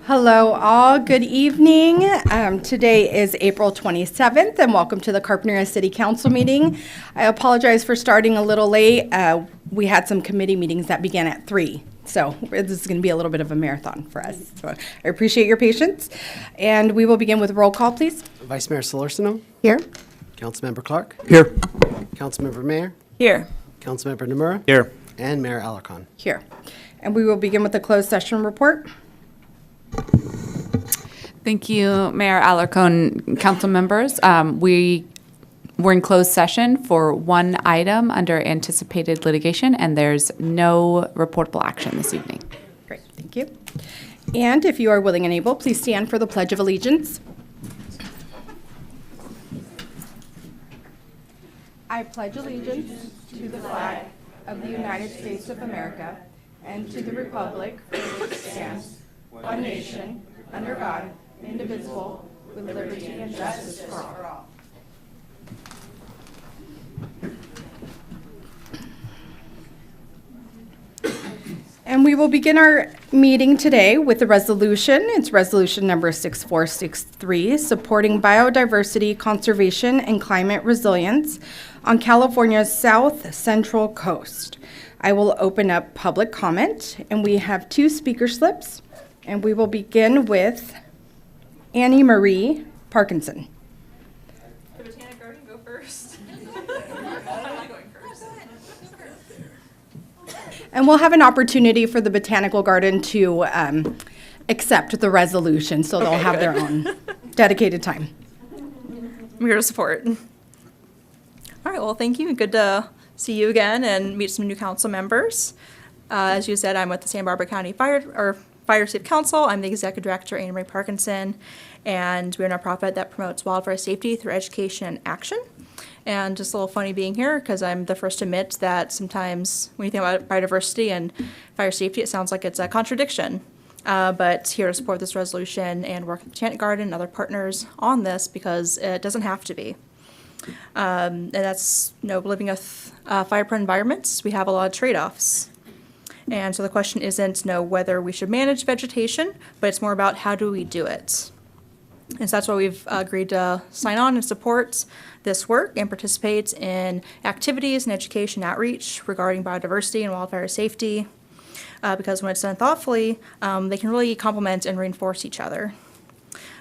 Hello all, good evening. Today is April 27th and welcome to the Carpinteria City Council meeting. I apologize for starting a little late. We had some committee meetings that began at 3, so this is going to be a little bit of a marathon for us. So I appreciate your patience. And we will begin with roll call, please. Vice Mayor Solorzano. Here. Councilmember Clark. Here. Councilmember Mayer. Here. Councilmember Nomura. Here. And Mayor Alarcon. Here. And we will begin with the closed session report. Thank you, Mayor Alarcon, council members. We were in closed session for one item under anticipated litigation, and there's no reportable action this evening. Great, thank you. And if you are willing and able, please stand for the Pledge of Allegiance. I pledge allegiance to the flag of the United States of America and to the republic for which it stands, one nation, under God, indivisible, with liberty and justice for all. And we will begin our meeting today with the resolution. It's resolution number 6463, supporting biodiversity conservation and climate resilience on California's south central coast. I will open up public comment, and we have 2 speaker slips, and we will begin with Annie Marie Parkinson. The Botanic Garden go first. I'm not going first. And we'll have an opportunity for the Botanical Garden to accept the resolution, so they'll have their own dedicated time. I'm here to support. All right, well, thank you. Good to see you again and meet some new council members. As you said, I'm with the Santa Barbara County Fire Safe Council. I'm the Executive Director, Annie Marie Parkinson, and we're a nonprofit that promotes wildfire safety through education and action. And just a little funny being here because I'm the first to admit that sometimes when you think about biodiversity and fire safety, it sounds like it's a contradiction. But here to support this resolution and work with the Botanic Garden and other partners on this because it doesn't have to be. And that's, living with fire-prone environments, we have a lot of trade-offs. And so the question isn't whether we should manage vegetation, but it's more about how do we do it. And so that's why we've agreed to sign on and support this work and participate in activities and education outreach regarding biodiversity and wildfire safety, because when it's done thoughtfully, they can really complement and reinforce each other.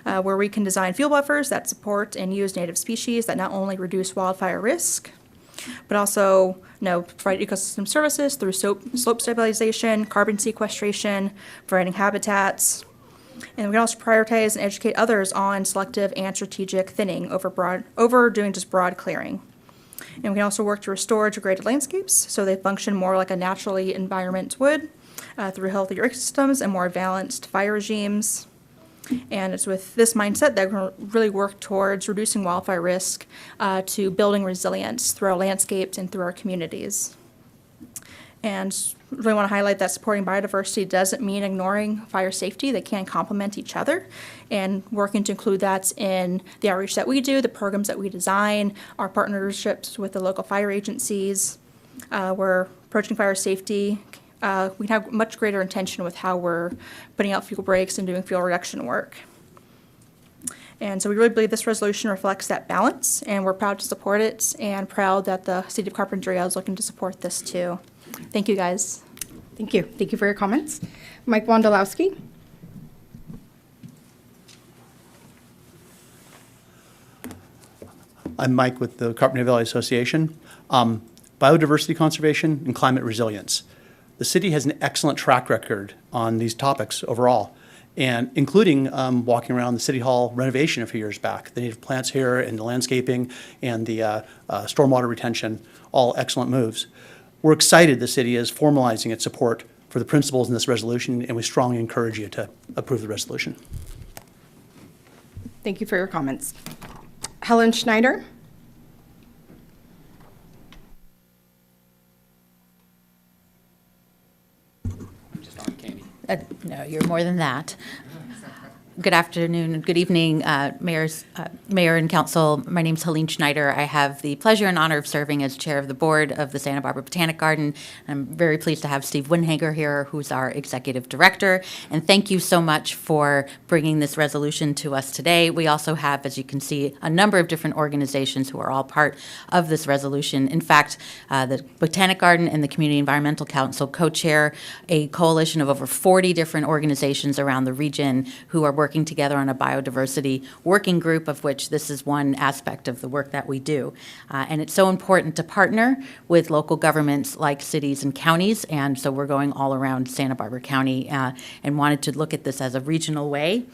Where we can design field buffers that support and use native species that not only reduce wildfire risk, but also provide ecosystem services through slope stabilization, carbon sequestration, providing habitats. And we can also prioritize and educate others on selective and strategic thinning over doing just broad clearing. And we can also work to restore degraded landscapes so they function more like a naturally environment would through healthier ecosystems and more balanced fire regimes. And it's with this mindset that we're going to really work towards reducing wildfire risk to building resilience through our landscapes and through our communities. And really want to highlight that supporting biodiversity doesn't mean ignoring fire safety. They can complement each other, and working to include that in the outreach that we do, the programs that we design, our partnerships with the local fire agencies. We're approaching fire safety. We have much greater intention with how we're putting out fuel breaks and doing fuel reduction work. And so we really believe this resolution reflects that balance, and we're proud to support it and proud that the City of Carpinteria is looking to support this too. Thank you, guys. Thank you. Thank you for your comments. Mike Wondolowski. I'm Mike with the Carpinteria Valley Association. Biodiversity conservation and climate resilience. The city has an excellent track record on these topics overall, and including walking around the City Hall renovation a few years back. The native plants here and the landscaping and the stormwater retention, all excellent moves. We're excited the city is formalizing its support for the principles in this resolution, and we strongly encourage you to approve the resolution. Thank you for your comments. Helen Schneider. No, you're more than that. Good afternoon, good evening, Mayor and Council. My name is Helene Schneider. I have the pleasure and honor of serving as Chair of the Board of the Santa Barbara Botanic Garden. I'm very pleased to have Steve Winhager here, who's our Executive Director. And thank you so much for bringing this resolution to us today. We also have, as you can see, a number of different organizations who are all part of this resolution. In fact, the Botanic Garden and the Community Environmental Council co-chair a coalition of over 40 different organizations around the region who are working together on a biodiversity working group, of which this is one aspect of the work that we do. And it's so important to partner with local governments like cities and counties, and so we're going all around Santa Barbara County and wanted to look at this as a regional way.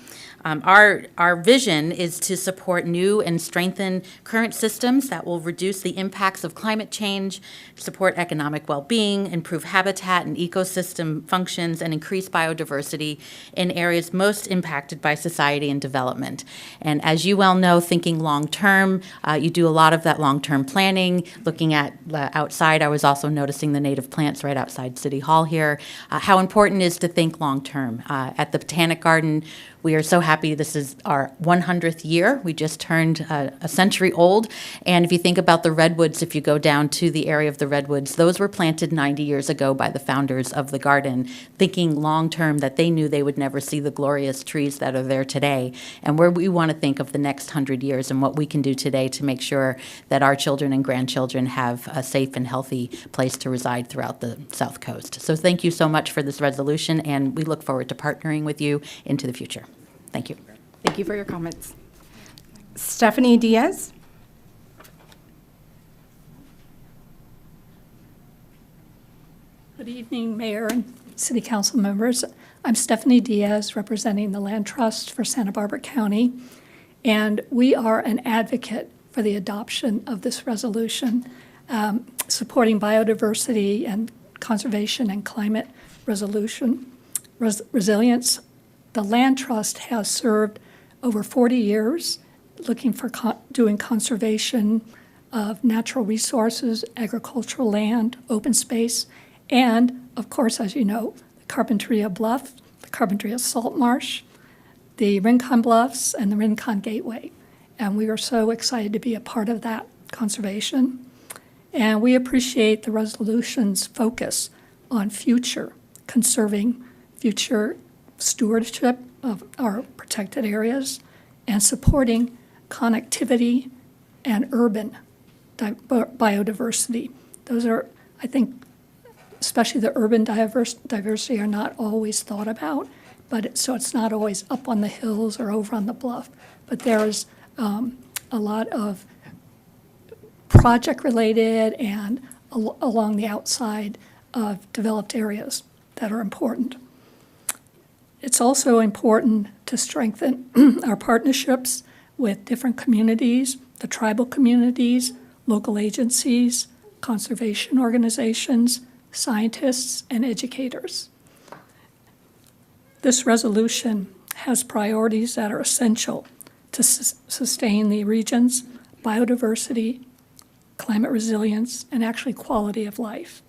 Our vision is to support new and strengthen current systems that will reduce the impacts of climate change, support economic well-being, improve habitat and ecosystem functions, and increase biodiversity in areas most impacted by society and development. And as you well know, thinking long-term, you do a lot of that long-term planning. Looking at outside, I was also noticing the native plants right outside City Hall here. How important it is to think long-term. At the Botanic Garden, we are so happy this is our 100th year. We just turned a century old. And if you think about the redwoods, if you go down to the area of the redwoods, those were planted 90 years ago by the founders of the garden, thinking long-term that they knew they would never see the glorious trees that are there today. And where we want to think of the next 100 years and what we can do today to make sure that our children and grandchildren have a safe and healthy place to reside throughout the South Coast. So thank you so much for this resolution, and we look forward to partnering with you into the future. Thank you. Thank you for your comments. Stephanie Diaz. Good evening, Mayor and City Council members. I'm Stephanie Diaz, representing the Land Trust for Santa Barbara County, and we are an advocate for the adoption of this resolution, supporting biodiversity and conservation and climate resilience. The Land Trust has served over 40 years looking for doing conservation of natural resources, agricultural land, open space, and, of course, as you know, the Carpinteria Bluff, the Carpinteria Salt Marsh, the Rincon Bluffs, and the Rincon Gateway. And we are so excited to be a part of that conservation. And we appreciate the resolution's focus on conserving future stewardship of our protected areas and supporting connectivity and urban biodiversity. Those are, I think, especially the urban diversity are not always thought about, so it's not always up on the hills or over on the bluff, but there is a lot of project-related and along the outside of developed areas that are important. It's also important to strengthen our partnerships with different communities, the tribal communities, local agencies, conservation organizations, scientists, and educators. This resolution has priorities that are essential to sustain the region's biodiversity, climate resilience, and actually quality of life.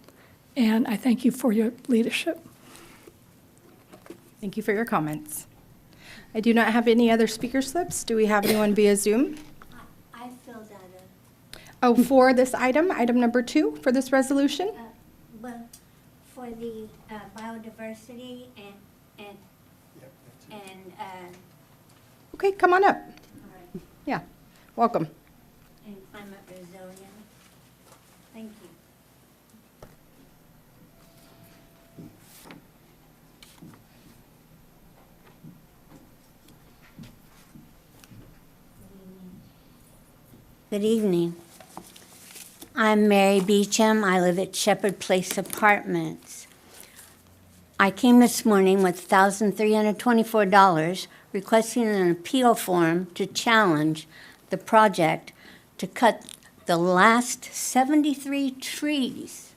And I thank you for your leadership. Thank you for your comments. I do not have any other speaker slips. Do we have anyone via Zoom? I filled that in. Oh, for this item, item number 2 for this resolution? Well, for the biodiversity and Okay, come on up. Yeah, welcome. climate resilience. Thank you. Good evening. I'm Mary Beecham. I live at Shepherd Place Apartments. I came this morning with $1,324 requesting an appeal form to challenge the project to cut the last 73 trees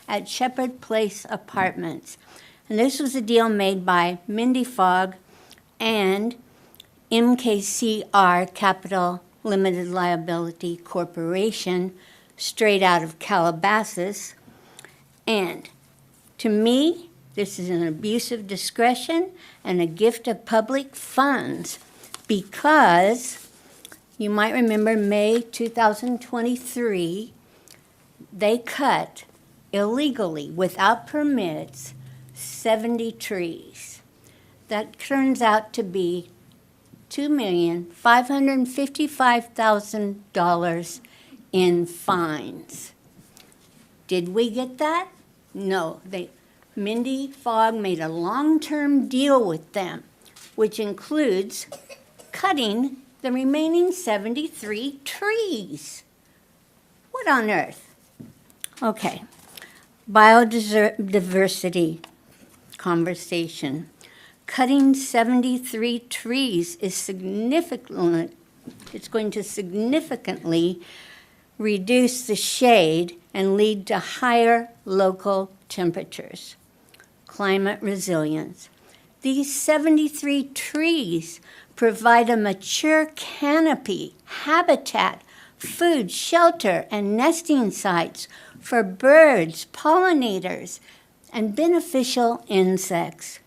at Shepherd Place Apartments. And this was a deal made by Mindy Fogg and MKCR Capital Limited Liability Corporation, straight out of Calabasas. And to me, This is an abuse of discretion and a gift of public funds because you might remember May 2023, they cut illegally, without permits, 70 trees. That turns out to be $2,555,000 in fines. Did we get that? No. Mindy Fogg made a long-term deal with them, which includes cutting the remaining 73 trees. What on earth? Okay. Biodiversity conversation. Cutting 73 trees is significant. It's going to significantly reduce the shade and lead to higher local temperatures. Climate resilience. These 73 trees provide a mature canopy, habitat, food, shelter, and nesting sites for birds, pollinators, and beneficial insects.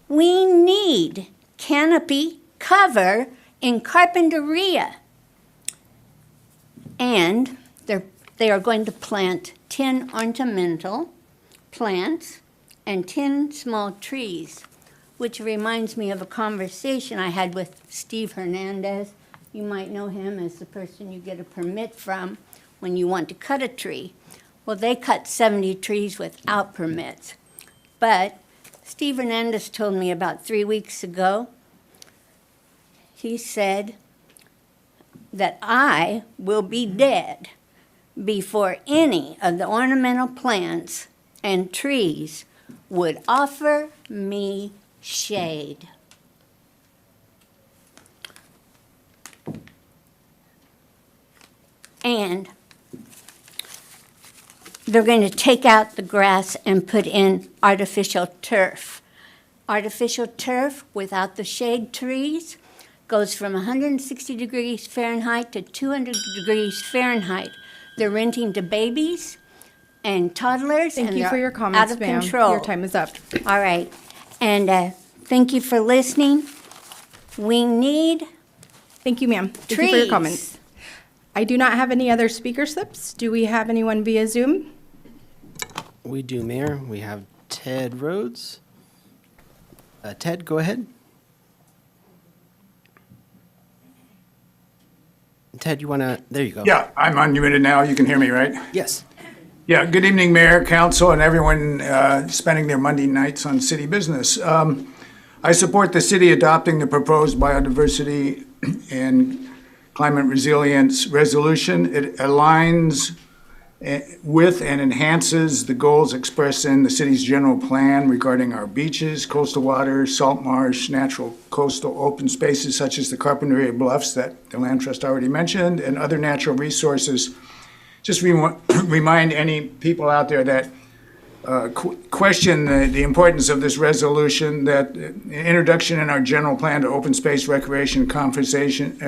We need canopy cover in Carpinteria. And they are going to plant 10 ornamental plants and 10 small trees, which reminds me of a conversation I had with Steve Hernandez. You might know him as the person you get a permit from when you want to cut a tree. Well, they cut 70 trees without permits. But Steve Hernandez told me about 3 weeks ago, he said that I will be dead before any of the ornamental plants and trees would offer me shade. And they're going to take out the grass and put in artificial turf. Artificial turf without the shade trees goes from 160 degrees Fahrenheit to 200 degrees Fahrenheit. They're renting to babies and toddlers. Thank and you they're for your comments, out of ma'am. control. Your time is up. All right. And thank you for listening. We need Thank you, ma'am. Thank you for your trees. comments. I do not have any other speaker slips. Do we have anyone via Zoom? We do, Mayor. We have Ted Rhodes. Ted, go ahead. Ted, you want to, there you go. Yeah, I'm unmuted now. You can hear me, right? Yes. Yeah, good evening, Mayor, Council, and everyone spending their Monday nights on city business. I support the city adopting the proposed biodiversity and climate resilience resolution. It aligns with and enhances the goals expressed in the city's general plan regarding our beaches, coastal waters, salt marsh, natural coastal open spaces such as the Carpinteria Bluffs that the Land Trust already mentioned, and other natural resources. Just remind any people out there that question the importance of this resolution, that introduction in our general plan to open space recreation conservation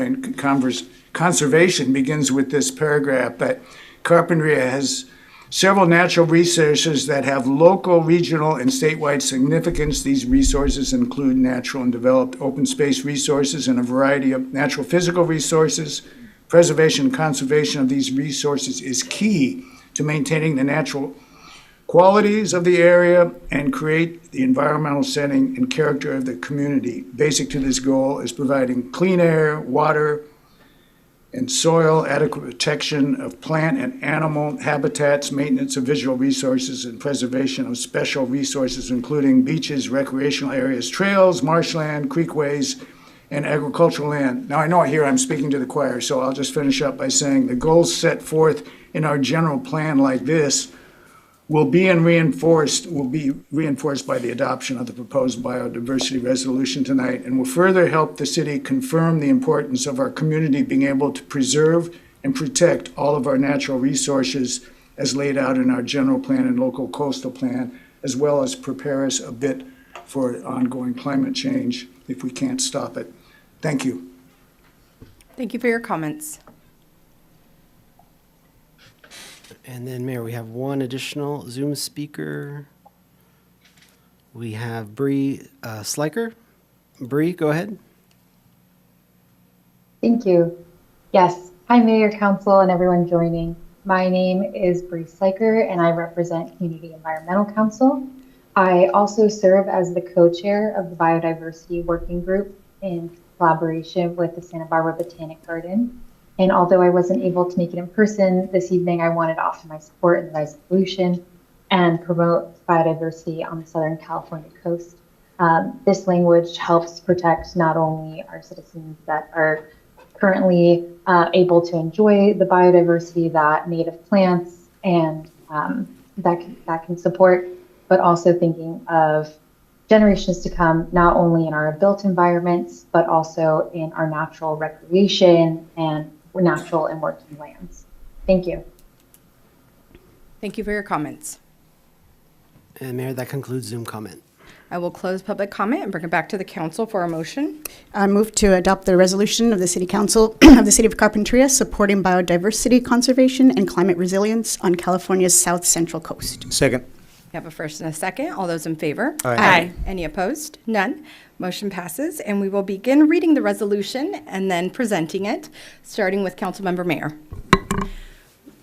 begins with this paragraph that Carpinteria has several natural resources that have local, regional, and statewide significance. These resources include natural and developed open space resources and a variety of natural physical resources. Preservation and conservation of these resources is key to maintaining the natural qualities of the area and create the environmental setting and character of the community. Basic to this goal is providing clean air, water, and soil, adequate protection of plant and animal habitats, maintenance of visual resources, and preservation of special resources, including beaches, recreational areas, trails, marshland, creekways, and agricultural land. Now, I know here I'm speaking to the choir, so I'll just finish up by saying the goals set forth in our general plan like this will be reinforced by the adoption of the proposed biodiversity resolution tonight, and will further help the city confirm the importance of our community being able to preserve and protect all of our natural resources as laid out in our general plan and local coastal plan, as well as prepare us a bit for ongoing climate change if we can't stop it. Thank you. Thank you for your comments. And then, Mayor, we have one additional Zoom speaker. We have Bree Sliker. Bree, go ahead. Thank you. Yes. Hi, Mayor, Council, and everyone joining. My name is Bree Sliker, and I represent Community Environmental Council. I also serve as the co-chair of the Biodiversity Working Group in collaboration with the Santa Barbara Botanic Garden. And although I wasn't able to make it in person this evening, I wanted to offer my support in the resolution and promote biodiversity on the Southern California coast. This language helps protect not only our citizens that are currently able to enjoy the biodiversity that native plants and that can support, but also thinking of generations to come, not only in our built environments, but also in our natural recreation and natural and working lands. Thank you. Thank you for your comments. And Mayor, that concludes Zoom comment. I will close public comment and bring it back to the council for a motion. I move to adopt the resolution of the City Council of the City of Carpinteria supporting biodiversity conservation and climate resilience on California's south central coast. Second. We have a first and a second. All those in favor? Aye. Any opposed? None. Motion passes, and we will begin reading the resolution and then presenting it, starting with Councilmember Mayer.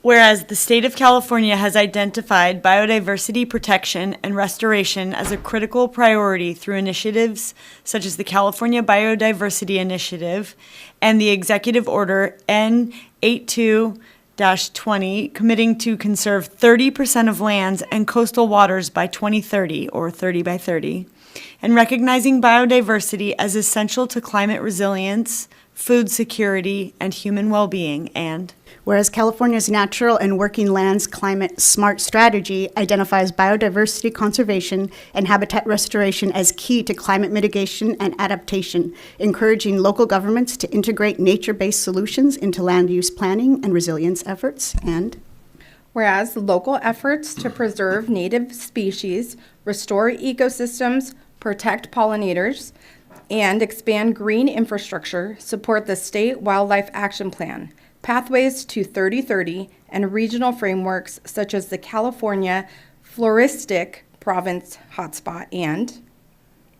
Whereas the state of California has identified biodiversity protection and restoration as a critical priority through initiatives such as the California Biodiversity Initiative and the Executive Order N82-20 committing to conserve 30% of lands and coastal waters by 2030, or 30 by 30, and recognizing biodiversity as essential to climate resilience, food security, and human well-being, and Whereas California's natural and working lands climate smart strategy identifies biodiversity conservation and habitat restoration as key to climate mitigation and adaptation, encouraging local governments to integrate nature-based solutions into land use planning and resilience efforts, and Whereas local efforts to preserve native species, restore ecosystems, protect pollinators, and expand green infrastructure support the State Wildlife Action Plan, Pathways to 3030, and regional frameworks such as the California Floristic Province Hotspot, and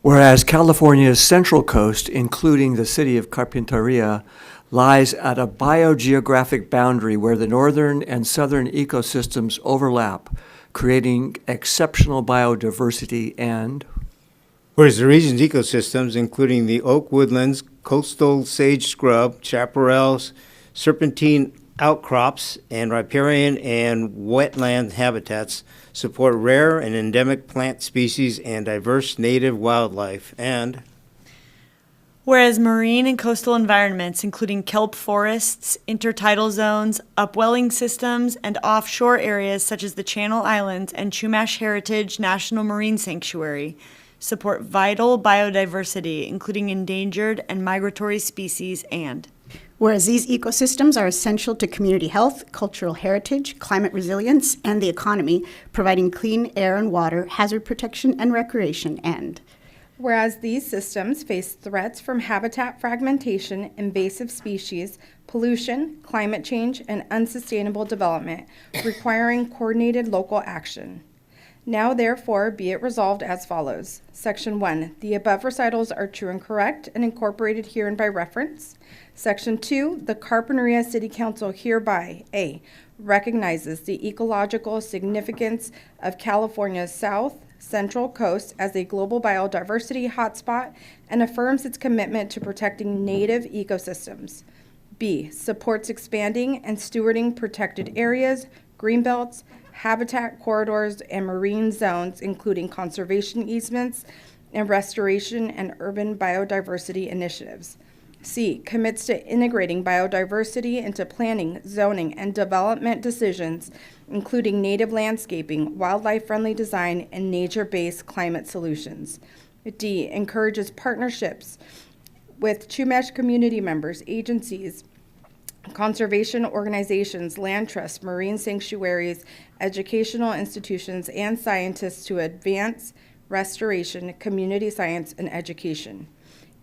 Whereas California's central coast, including the city of Carpinteria, lies at a biogeographic boundary where the northern and southern ecosystems overlap, creating exceptional biodiversity, and Whereas the region's ecosystems, including the oak woodlands, coastal sage scrub, chaparrals, serpentine outcrops, and riparian and wetland habitats, support rare and endemic plant species and diverse native wildlife, and whereas marine and coastal environments, including kelp forests, intertidal zones, upwelling systems, and offshore areas such as the Channel Islands and Chumash Heritage National Marine Sanctuary, support vital biodiversity, including endangered and migratory species, and whereas these ecosystems are essential to community health, cultural heritage, climate resilience, and the economy, providing clean air and water, hazard protection, and recreation, and whereas these systems face threats from habitat fragmentation, invasive species, pollution, climate change, and unsustainable development, requiring coordinated local action. Now therefore be it resolved as follows. Section 1, the above recitals are true and correct and incorporated herein by reference. Section 2, the Carpinteria City Council hereby, A, recognizes the ecological significance of California's south central coast as a global biodiversity hotspot and affirms its commitment to protecting native ecosystems. B, supports expanding and stewarding protected areas, greenbelts, habitat corridors, and marine zones, including conservation easements and restoration and urban biodiversity initiatives. C, commits to integrating biodiversity into planning, zoning, and development decisions, including native landscaping, wildlife-friendly design, and nature-based climate solutions. D, encourages partnerships with Chumash community members, agencies, conservation organizations, land trusts, marine sanctuaries, educational institutions, and scientists to advance restoration, community science, and education.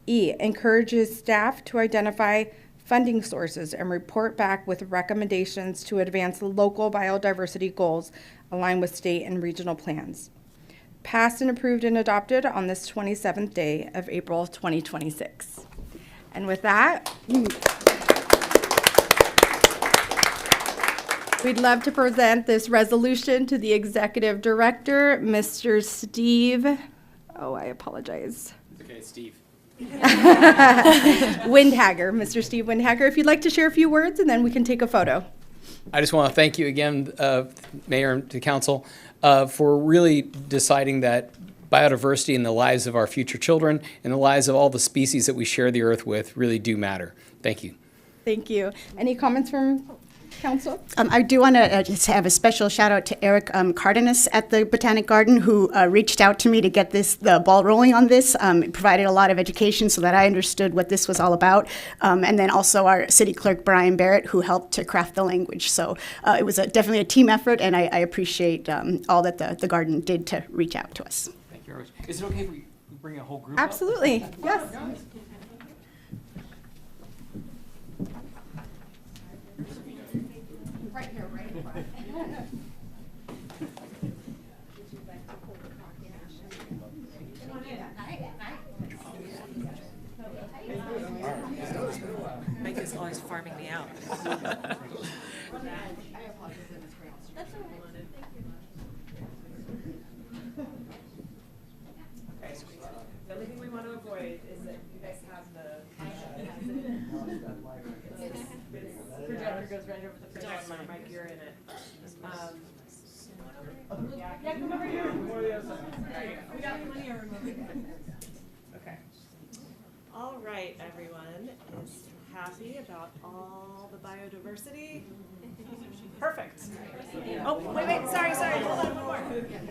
E, encourages staff to identify funding sources and report back with recommendations to advance local biodiversity goals aligned with state and regional plans. passed and approved and adopted on this 27th day of April 2026. And with that, we'd love to present this resolution to the Executive Director, Mr. Steve, I apologize. It's okay, Steve. Windhager, Mr. Steve Windhager, if you'd like to share a few words, and then we can take a photo. I just want to thank you again, Mayor and to Council, for really deciding that biodiversity and the lives of our future children and the lives of all the species that we share the earth with really do matter. Thank you. Thank you. Any comments from Council? I do want to just have a special shout out to Eric Cardenas at the Botanic Garden, who reached out to me to get the ball rolling on this. It provided a lot of education so that I understood what this was all about. And then also our city clerk, Brian Barrett, who helped to craft the language. So it was definitely a team effort, and I appreciate all that the garden did to reach out to us. Thank you very much. Is it okay if we bring a whole group up? Absolutely, yes. Right here, right in front. Mike is always farming me out. The only thing we want to avoid is that you guys have the projector goes right over the projector. Mike, you're in it. Yeah, come over here. We got plenty of room. Okay. All right, everyone is happy about all the biodiversity. Perfect. Oh, wait, sorry, hold on, one more. I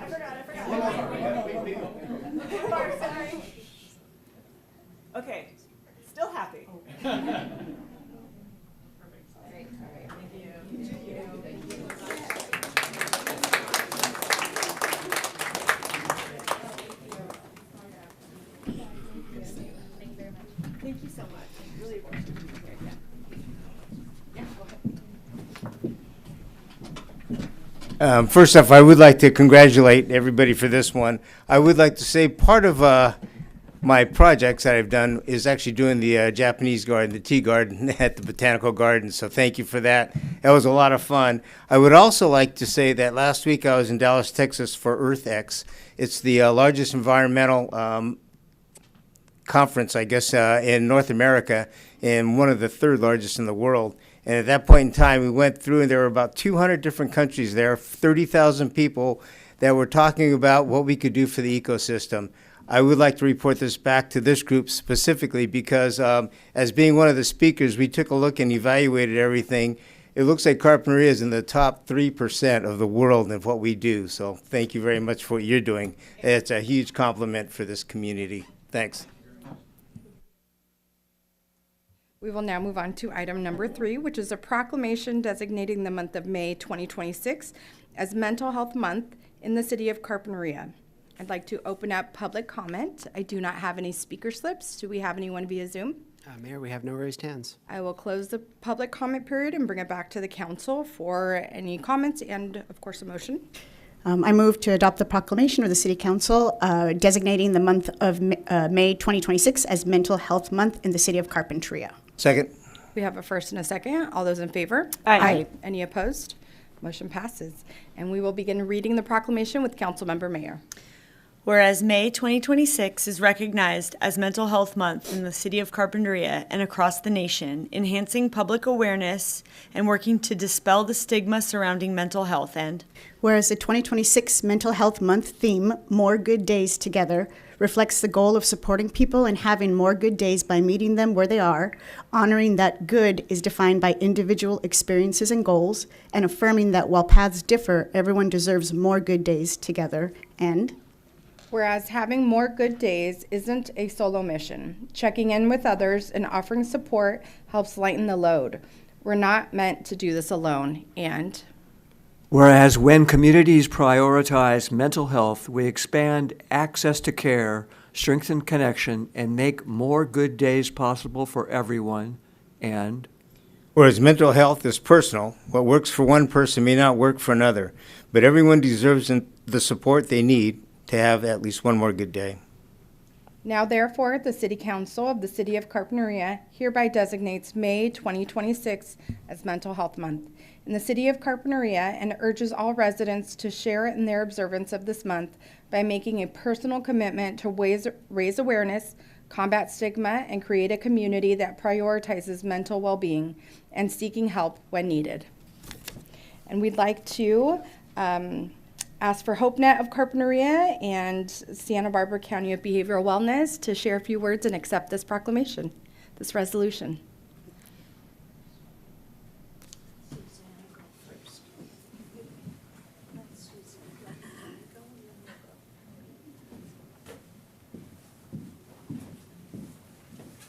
forgot. One more, sorry. Okay, still happy. Thank you so much. Really appreciate it. Yeah, go ahead. First off, I would like to congratulate everybody for this one. I would like to say part of my projects that I've done is actually doing the Japanese garden, the tea garden at the Botanical Garden. So thank you for that. That was a lot of fun. I would also like to say that last week I was in Dallas, Texas for EarthX. It's the largest environmental conference, I guess, in North America, and one of the third largest in the world. And at that point in time, we went through, and there were about 200 different countries there, 30,000 people that were talking about what we could do for the ecosystem. I would like to report this back to this group specifically because as being one of the speakers, we took a look and evaluated everything. It looks like Carpinteria is in the top 3% of the world of what we do. So thank you very much for what you're doing. It's a huge compliment for this community. Thanks. We will now move on to item number 3, which is a proclamation designating the month of May 2026 as Mental Health Month in the city of Carpinteria. I'd like to open up public comment. I do not have any speaker slips. Do we have anyone via Zoom? Mayor, we have no raised hands. I will close the public comment period and bring it back to the council for any comments and, of course, a motion. I move to adopt the proclamation of the City Council designating the month of May 2026 as Mental Health Month in the city of Carpinteria. Second. We have a first and a second. All those in favor? Aye. Any opposed? Motion passes. And we will begin reading the proclamation with Councilmember Mayer. Whereas May 2026 is recognized as Mental Health Month in the city of Carpinteria and across the nation, enhancing public awareness and working to dispel the stigma surrounding mental health. And whereas the 2026 Mental Health Month theme, More Good Days Together, reflects the goal of supporting people and having more good days by meeting them where they are, honoring that good is defined by individual experiences and goals, and affirming that while paths differ, everyone deserves more good days together. And whereas having more good days isn't a solo mission. Checking in with others and offering support helps lighten the load. We're not meant to do this alone. And whereas when communities prioritize mental health, we expand access to care, strengthen connection, and make more good days possible for everyone. And whereas mental health is personal, what works for one person may not work for another, but everyone deserves the support they need to have at least one more good day. Now therefore, the City Council of the City of Carpinteria hereby designates May 2026 as Mental Health Month in the City of Carpinteria and urges all residents to share in their observance of this month by making a personal commitment to raise awareness, combat stigma, and create a community that prioritizes mental well-being and seeking help when needed. And we'd like to ask for HopeNet of Carpinteria and Santa Barbara County of Behavioral Wellness to share a few words and accept this proclamation, this resolution.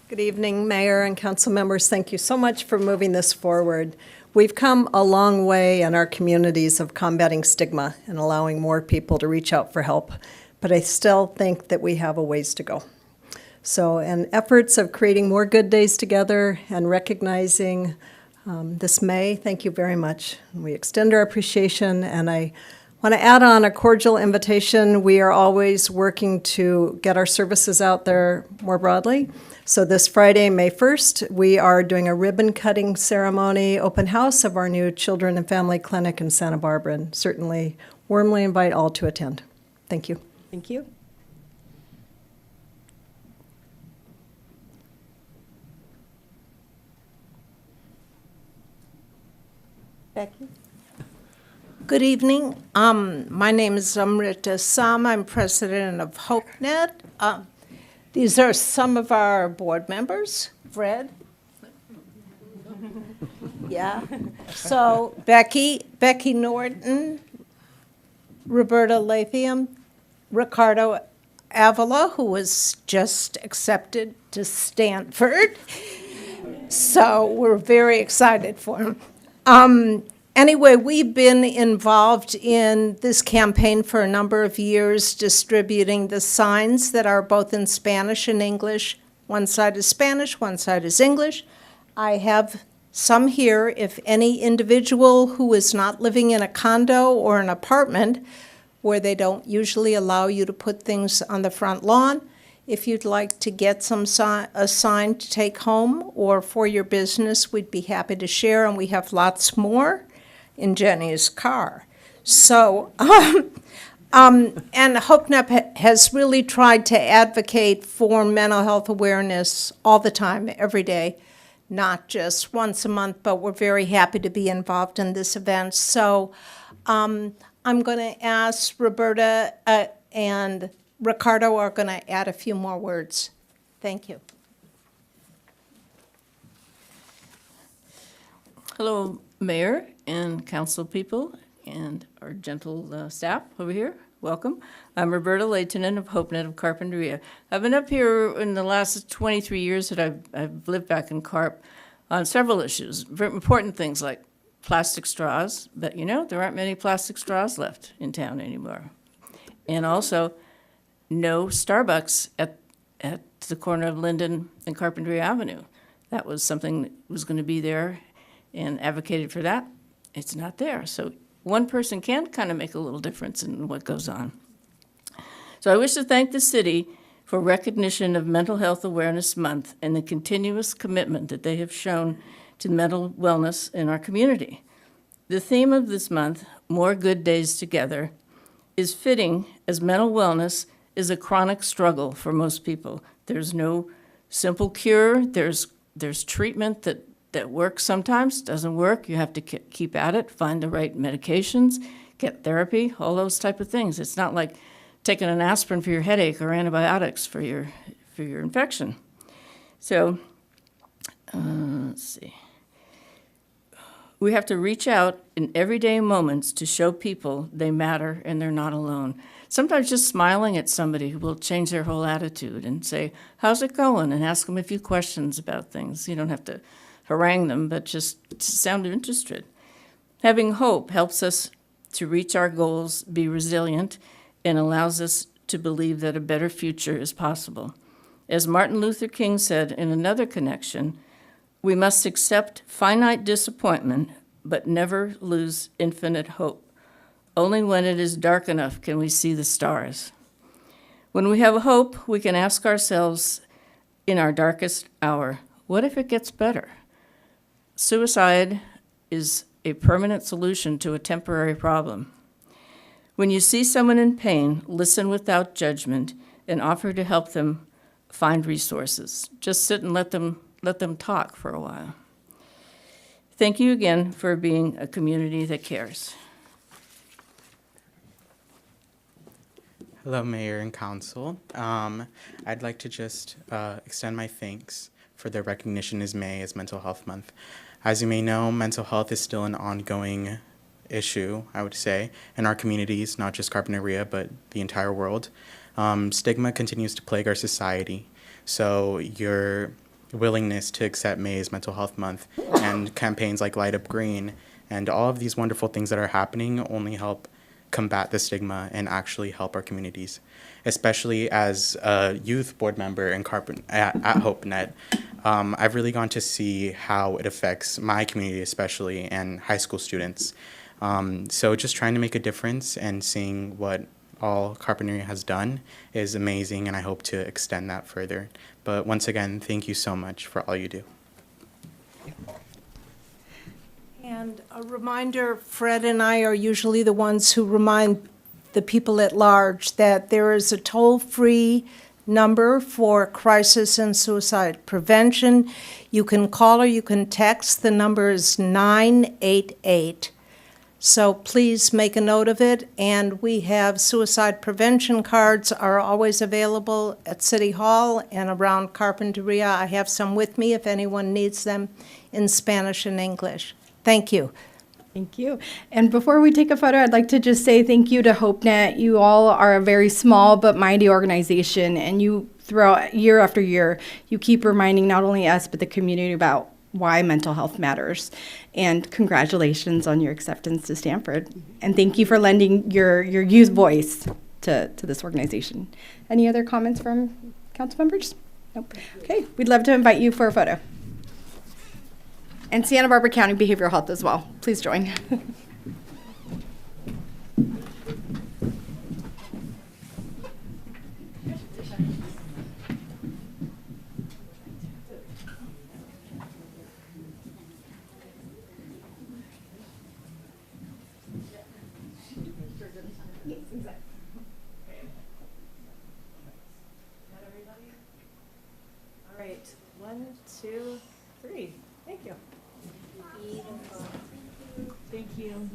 Good evening, Mayor and council members. Thank you so much for moving this forward. We've come a long way in our communities of combating stigma and allowing more people to reach out for help, but I still think that we have a ways to go. So in efforts of creating more good days together and recognizing this May, thank you very much. We extend our appreciation, and I want to add on a cordial invitation. We are always working to get our services out there more broadly. So this Friday, May 1st, we are doing a ribbon cutting ceremony, open house of our new Children and Family Clinic in Santa Barbara, and certainly warmly invite all to attend. Thank you. Thank you. Becky? Good evening. My name is Amrita Sam. I'm president of HopeNet. These are some of our board members. Fred? Yeah. So Becky Norton, Roberta Lathiam, Ricardo Avila, who was just accepted to Stanford. So we're very excited for him. Anyway, we've been involved in this campaign for a number of years, distributing the signs that are both in Spanish and English. One side is Spanish, one side is English. I have some here. If any individual who is not living in a condo or an apartment where they don't usually allow you to put things on the front lawn, if you'd like to get a sign to take home or for your business, we'd be happy to share, and we have lots more in Jenny's car. So, and HopeNet has really tried to advocate for mental health awareness all the time, every day, not just once a month, but we're very happy to be involved in this event. So I'm going to ask Roberta and Ricardo are going to add a few more words. Thank you. Hello, Mayor and council people and our gentle staff over here. Welcome. I'm Roberta Laytonen of HopeNet of Carpinteria. I've been up here in the last 23 years that I've lived back in Carp on several issues, very important things like plastic straws, but you know, there aren't many plastic straws left in town anymore. And also, no Starbucks at the corner of Linden and Carpinteria Avenue. That was something that was going to be there and advocated for that. It's not there. So one person can kind of make a little difference in what goes on. So I wish to thank the city for recognition of Mental Health Awareness Month and the continuous commitment that they have shown to mental wellness in our community. The theme of this month, More Good Days Together, is fitting as mental wellness is a chronic struggle for most people. There's no simple cure. There's treatment that works sometimes, doesn't work. You have to keep at it, find the right medications, get therapy, all those type of things. It's not like taking an aspirin for your headache or antibiotics for your infection. So, let's see. We have to reach out in everyday moments to show people they matter and they're not alone. Sometimes just smiling at somebody will change their whole attitude and say, how's it going? And ask them a few questions about things. You don't have to harangue them, but just sound interested. Having hope helps us to reach our goals, be resilient, and allows us to believe that a better future is possible. As Martin Luther King said in another connection, we must accept finite disappointment, but never lose infinite hope. Only when it is dark enough can we see the stars. When we have hope, we can ask ourselves in our darkest hour, what if it gets better? Suicide is a permanent solution to a temporary problem. When you see someone in pain, listen without judgment and offer to help them find resources. Just sit and let them talk for a while. Thank you again for being a community that cares. Hello, Mayor and Council. I'd like to just extend my thanks for the recognition as May as Mental Health Month. As you may know, mental health is still an ongoing issue, I would say, in our communities, not just Carpinteria, but the entire world. Stigma continues to plague our society, so your willingness to accept May as Mental Health Month and campaigns like Light Up Green and all of these wonderful things that are happening only help combat the stigma and actually help our communities, especially as a youth board member in at HopeNet. I've really gone to see how it affects my community especially and high school students. So just trying to make a difference and seeing what all Carpinteria has done is amazing, and I hope to extend that further. But once again, thank you so much for all you do. And a reminder, Fred and I are usually the ones who remind the people at large that there is a toll-free number for crisis and suicide prevention. You can call or you can text. The number is 988. So please make a note of it. And we have suicide prevention cards are always available at City Hall and around Carpinteria. I have some with me if anyone needs them in Spanish and English. Thank you. Thank you. And before we take a photo, I'd like to just say thank you to HopeNet. You all are a very small but mighty organization, and you, throughout year after year, you keep reminding not only us but the community about why mental health matters. And congratulations on your acceptance to Stanford. And thank you for lending your youth voice to this organization. Any other comments from council members? Nope. Okay, we'd love to invite you for a photo. And Santa Barbara County Behavioral Health as well. Please join. All right, 1, 2, 3. Thank you. Thank you.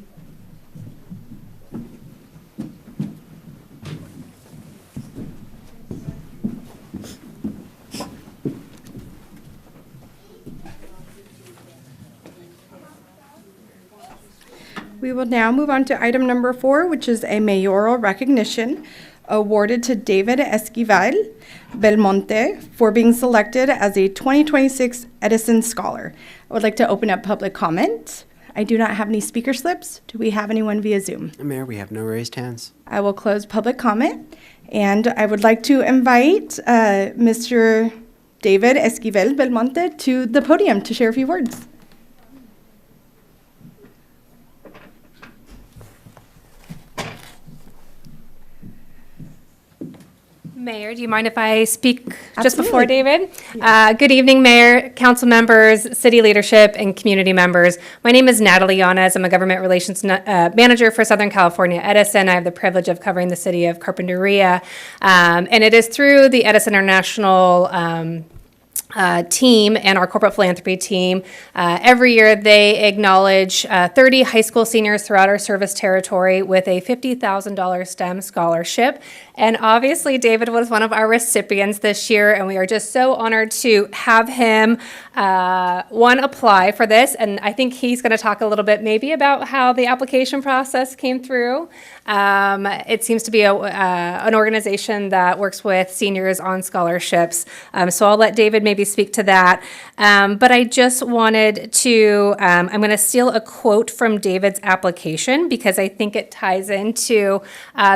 We will now move on to item number 4, which is a mayoral recognition awarded to David Esquivel Belmonte for being selected as a 2026 Edison Scholar. I would like to open up public comment. I do not have any speaker slips. Do we have anyone via Zoom? Mayor, we have no raised hands. I will close public comment, and I would like to invite Mr. David Esquivel Belmonte to the podium to share a few words. Mayor, do you mind if I speak just Absolutely. before David? Good evening, Mayor, council members, city leadership, and community members. My name is Natalie Yanez. I'm a government relations manager for Southern California Edison. I have the privilege of covering the city of Carpinteria. And it is through the Edison International team and our corporate philanthropy team. Every year they acknowledge 30 high school seniors throughout our service territory with a $50,000 STEM scholarship. And obviously David was one of our recipients this year, and we are just so honored to have him, apply for this. And I think he's going to talk a little bit maybe about how the application process came through. It seems to be an organization that works with seniors on scholarships. So I'll let David maybe speak to that. But I just wanted to, I'm going to steal a quote from David's application because I think it ties into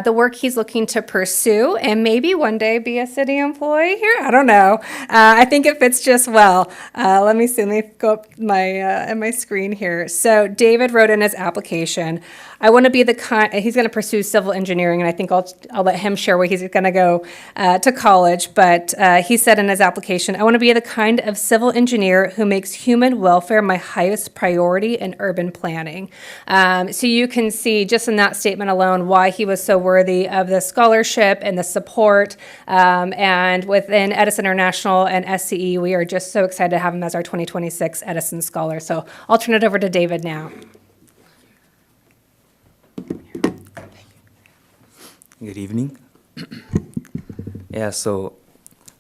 the work he's looking to pursue and maybe one day be a city employee here. I don't know. I think it fits just well. Let me go up my screen here. So David wrote in his application, I want to be he's going to pursue civil engineering, and I think I'll let him share where he's going to go to college. But he said in his application, "I want to be the kind of civil engineer who makes human welfare my highest priority in urban planning." So you can see just in that statement alone why he was so worthy of the scholarship and the support. And within Edison International and SCE, we are just so excited to have him as our 2026 Edison Scholar. So I'll turn it over to David now. Good evening. Yeah, so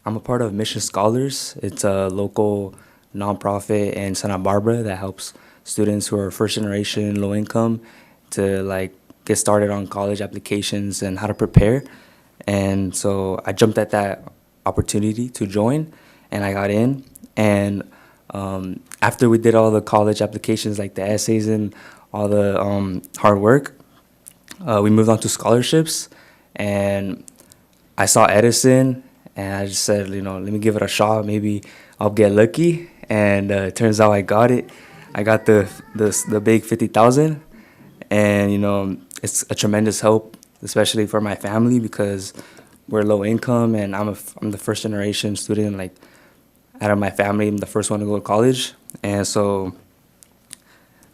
I'm a part of Mission Scholars. It's a local nonprofit in Santa Barbara that helps students who are first generation, low income, to like get started on college applications and how to prepare. And so I jumped at that opportunity to join, and I got in. And after we did all the college applications, like the essays and all the hard work, we moved on to scholarships. And I saw Edison, and I just said, let me give it a shot. Maybe I'll get lucky. And it turns out I got it. I got the big 50,000, and it's a tremendous help, especially for my family because we're low income, and I'm the first generation student. Like out of my family, I'm the first one to go to college, and so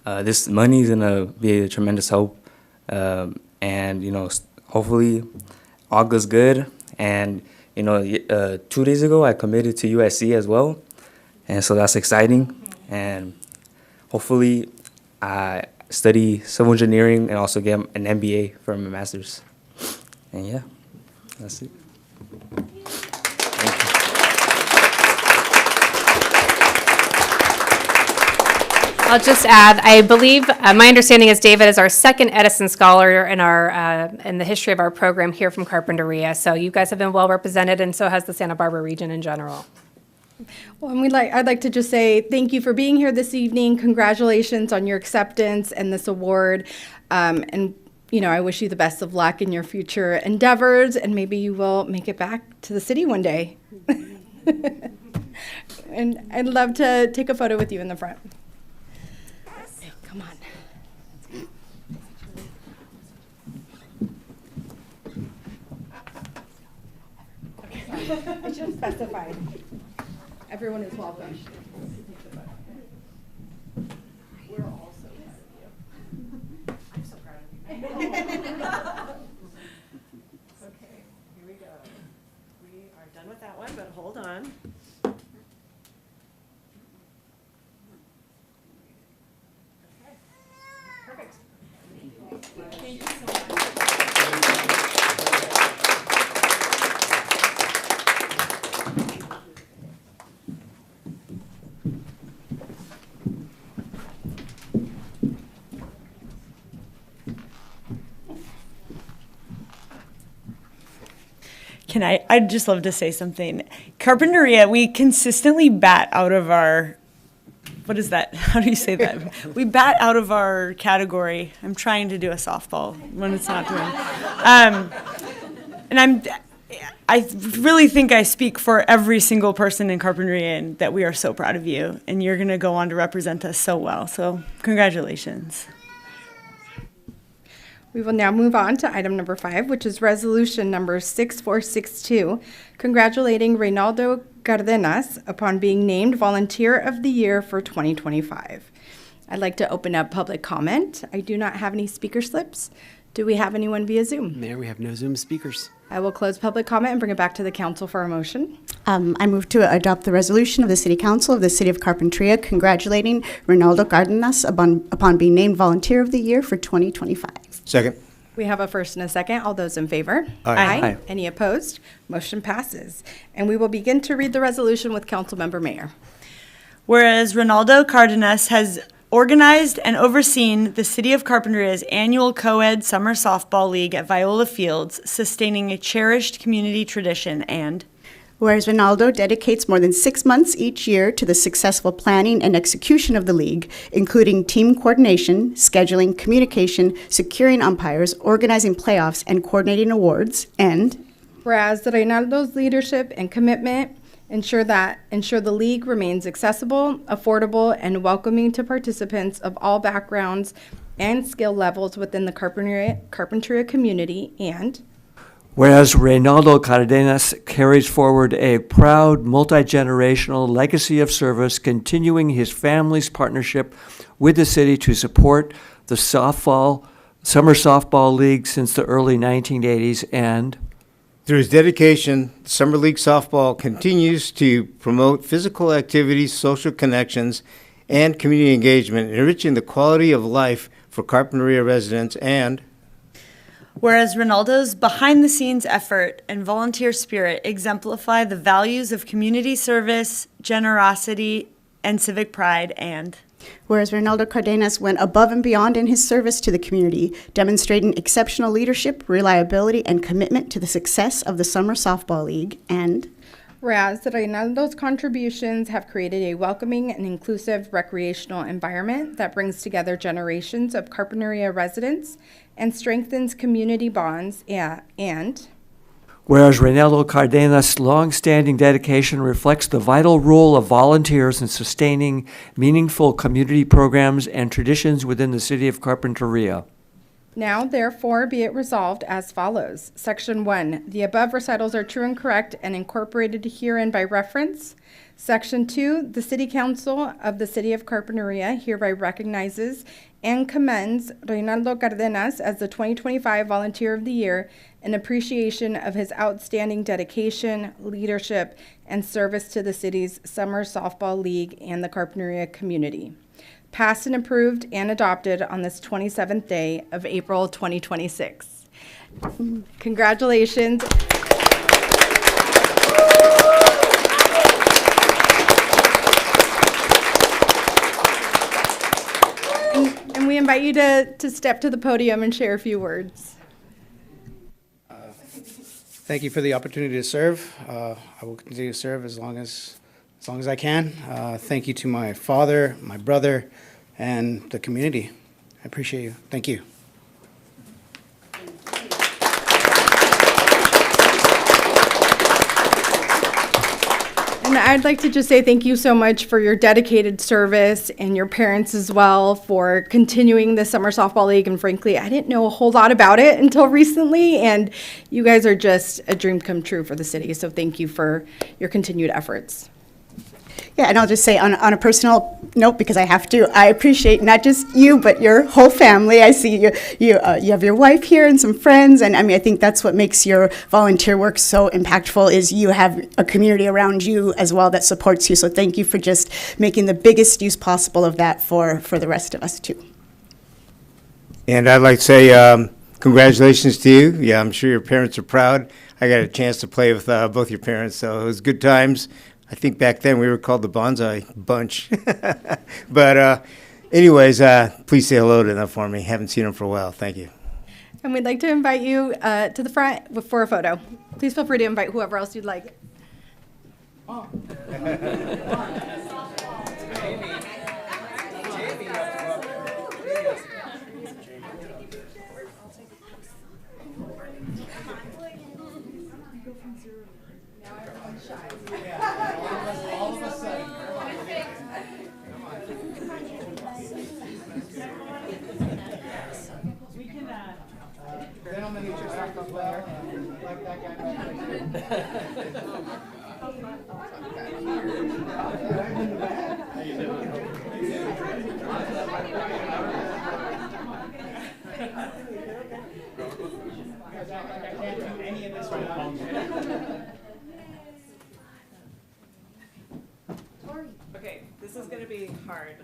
this money is gonna be a tremendous help, and hopefully all goes good. And 2 days ago I committed to USC as well, and so that's exciting. And hopefully I study civil engineering and also get an MBA for my master's. And yeah, that's it. I'll just add, I believe, my understanding is David is our second Edison Scholar in the history of our program here from Carpinteria. So you guys have been well represented, and so has the Santa Barbara region in general. Well, and I'd like to just say thank you for being here this evening. Congratulations on your acceptance and this award. And I wish you the best of luck in your future endeavors, and maybe you will make it back to the city one day. And I'd love to take a photo with you in the front. Hey, come on. I should have specified. Everyone is welcome. We're all so proud of you. I'm so proud of you. Okay, here we go. We are done with that one, but hold on. Okay, perfect. Thank you so much. I'd just love to say something. Carpinteria, we consistently bat out of our, what is that? How do you say that? We bat out of our category. I'm trying to do a softball when it's not doing. And I really think I speak for every single person in Carpinteria and that we are so proud of you, and you're going to go on to represent us so well. So congratulations. We will now move on to item number 5, which is resolution number 6462, congratulating Reynaldo Cardenas upon being named Volunteer of the Year for 2025. I'd like to open up public comment. I do not have any speaker slips. Do we have anyone via Zoom? Mayor, we have no Zoom speakers. I will close public comment and bring it back to the council for a motion. I move to adopt the resolution of the City Council of the City of Carpinteria congratulating Reynaldo Cardenas upon being named Volunteer of the Year for 2025. Second. We have a first and a second. All those in favor? Aye. Aye. Any opposed? Motion passes. And we will begin to read the resolution with Councilmember Mayer. Whereas Reynaldo Cardenas has organized and overseen the City of Carpinteria's annual co-ed summer softball league at Viola Fields, sustaining a cherished community tradition, and whereas Reynaldo dedicates more than 6 months each year to the successful planning and execution of the league, including team coordination, scheduling, communication, securing umpires, organizing playoffs, and coordinating awards, and whereas Reynaldo's leadership and commitment ensure the league remains accessible, affordable, and welcoming to participants of all backgrounds and skill levels within the Carpinteria community, and whereas Reynaldo Cardenas carries forward a proud multi-generational legacy of service, continuing his family's partnership with the city to support the summer softball league since the early 1980s, and through his dedication, Summer League Softball continues to promote physical activities, social connections, and community engagement, enriching the quality of life for Carpinteria residents, and whereas Ronaldo's behind-the-scenes effort and volunteer spirit exemplify the values of community service, generosity, and civic pride, and whereas Reynaldo Cardenas went above and beyond in his service to the community, demonstrating exceptional leadership, reliability, and commitment to the success of the Summer Softball League, and whereas Reynaldo's contributions have created a welcoming and inclusive recreational environment that brings together generations of Carpinteria residents and strengthens community bonds, and whereas Reynaldo Cardenas' long-standing dedication reflects the vital role of volunteers in sustaining meaningful community programs and traditions within the city of Carpinteria. Now, therefore, be it resolved as follows. Section 1, the above recitals are true and correct and incorporated herein by reference. Section 2, the City Council of the City of Carpinteria hereby recognizes and commends Reynaldo Cardenas as the 2025 Volunteer of the Year in appreciation of his outstanding dedication, leadership, and service to the city's Summer Softball League and the Carpinteria community. Passed and approved and adopted on this 27th day of April 2026. Congratulations. And we invite you to step to the podium and share a few words. Thank you for the opportunity to serve. I will continue to serve as long as I can. Thank you to my father, my brother, and the community. I appreciate you. Thank you. And I'd like to just say thank you so much for your dedicated service, and your parents as well for continuing the Summer Softball League. And frankly, I didn't know a whole lot about it until recently, and you guys are just a dream come true for the city. So thank you for your continued efforts. Yeah, and I'll just say on a personal note, because I have to, I appreciate not just you, but your whole family. I see you have your wife here and some friends, and I mean, I think that's what makes your volunteer work so impactful, is you have a community around you as well that supports you. So thank you for just making the biggest use possible of that for the rest of us too. And I'd like to say congratulations to you. Yeah, I'm sure your parents are proud. I got a chance to play with both your parents, so it was good times. I think back then we were called the Bonsai Bunch. But anyways, please say hello to them for me. Haven't seen them for a while. Thank you. And we'd like to invite you to the front for a photo. Please feel free to invite whoever else you'd like. Okay, this is going to be hard.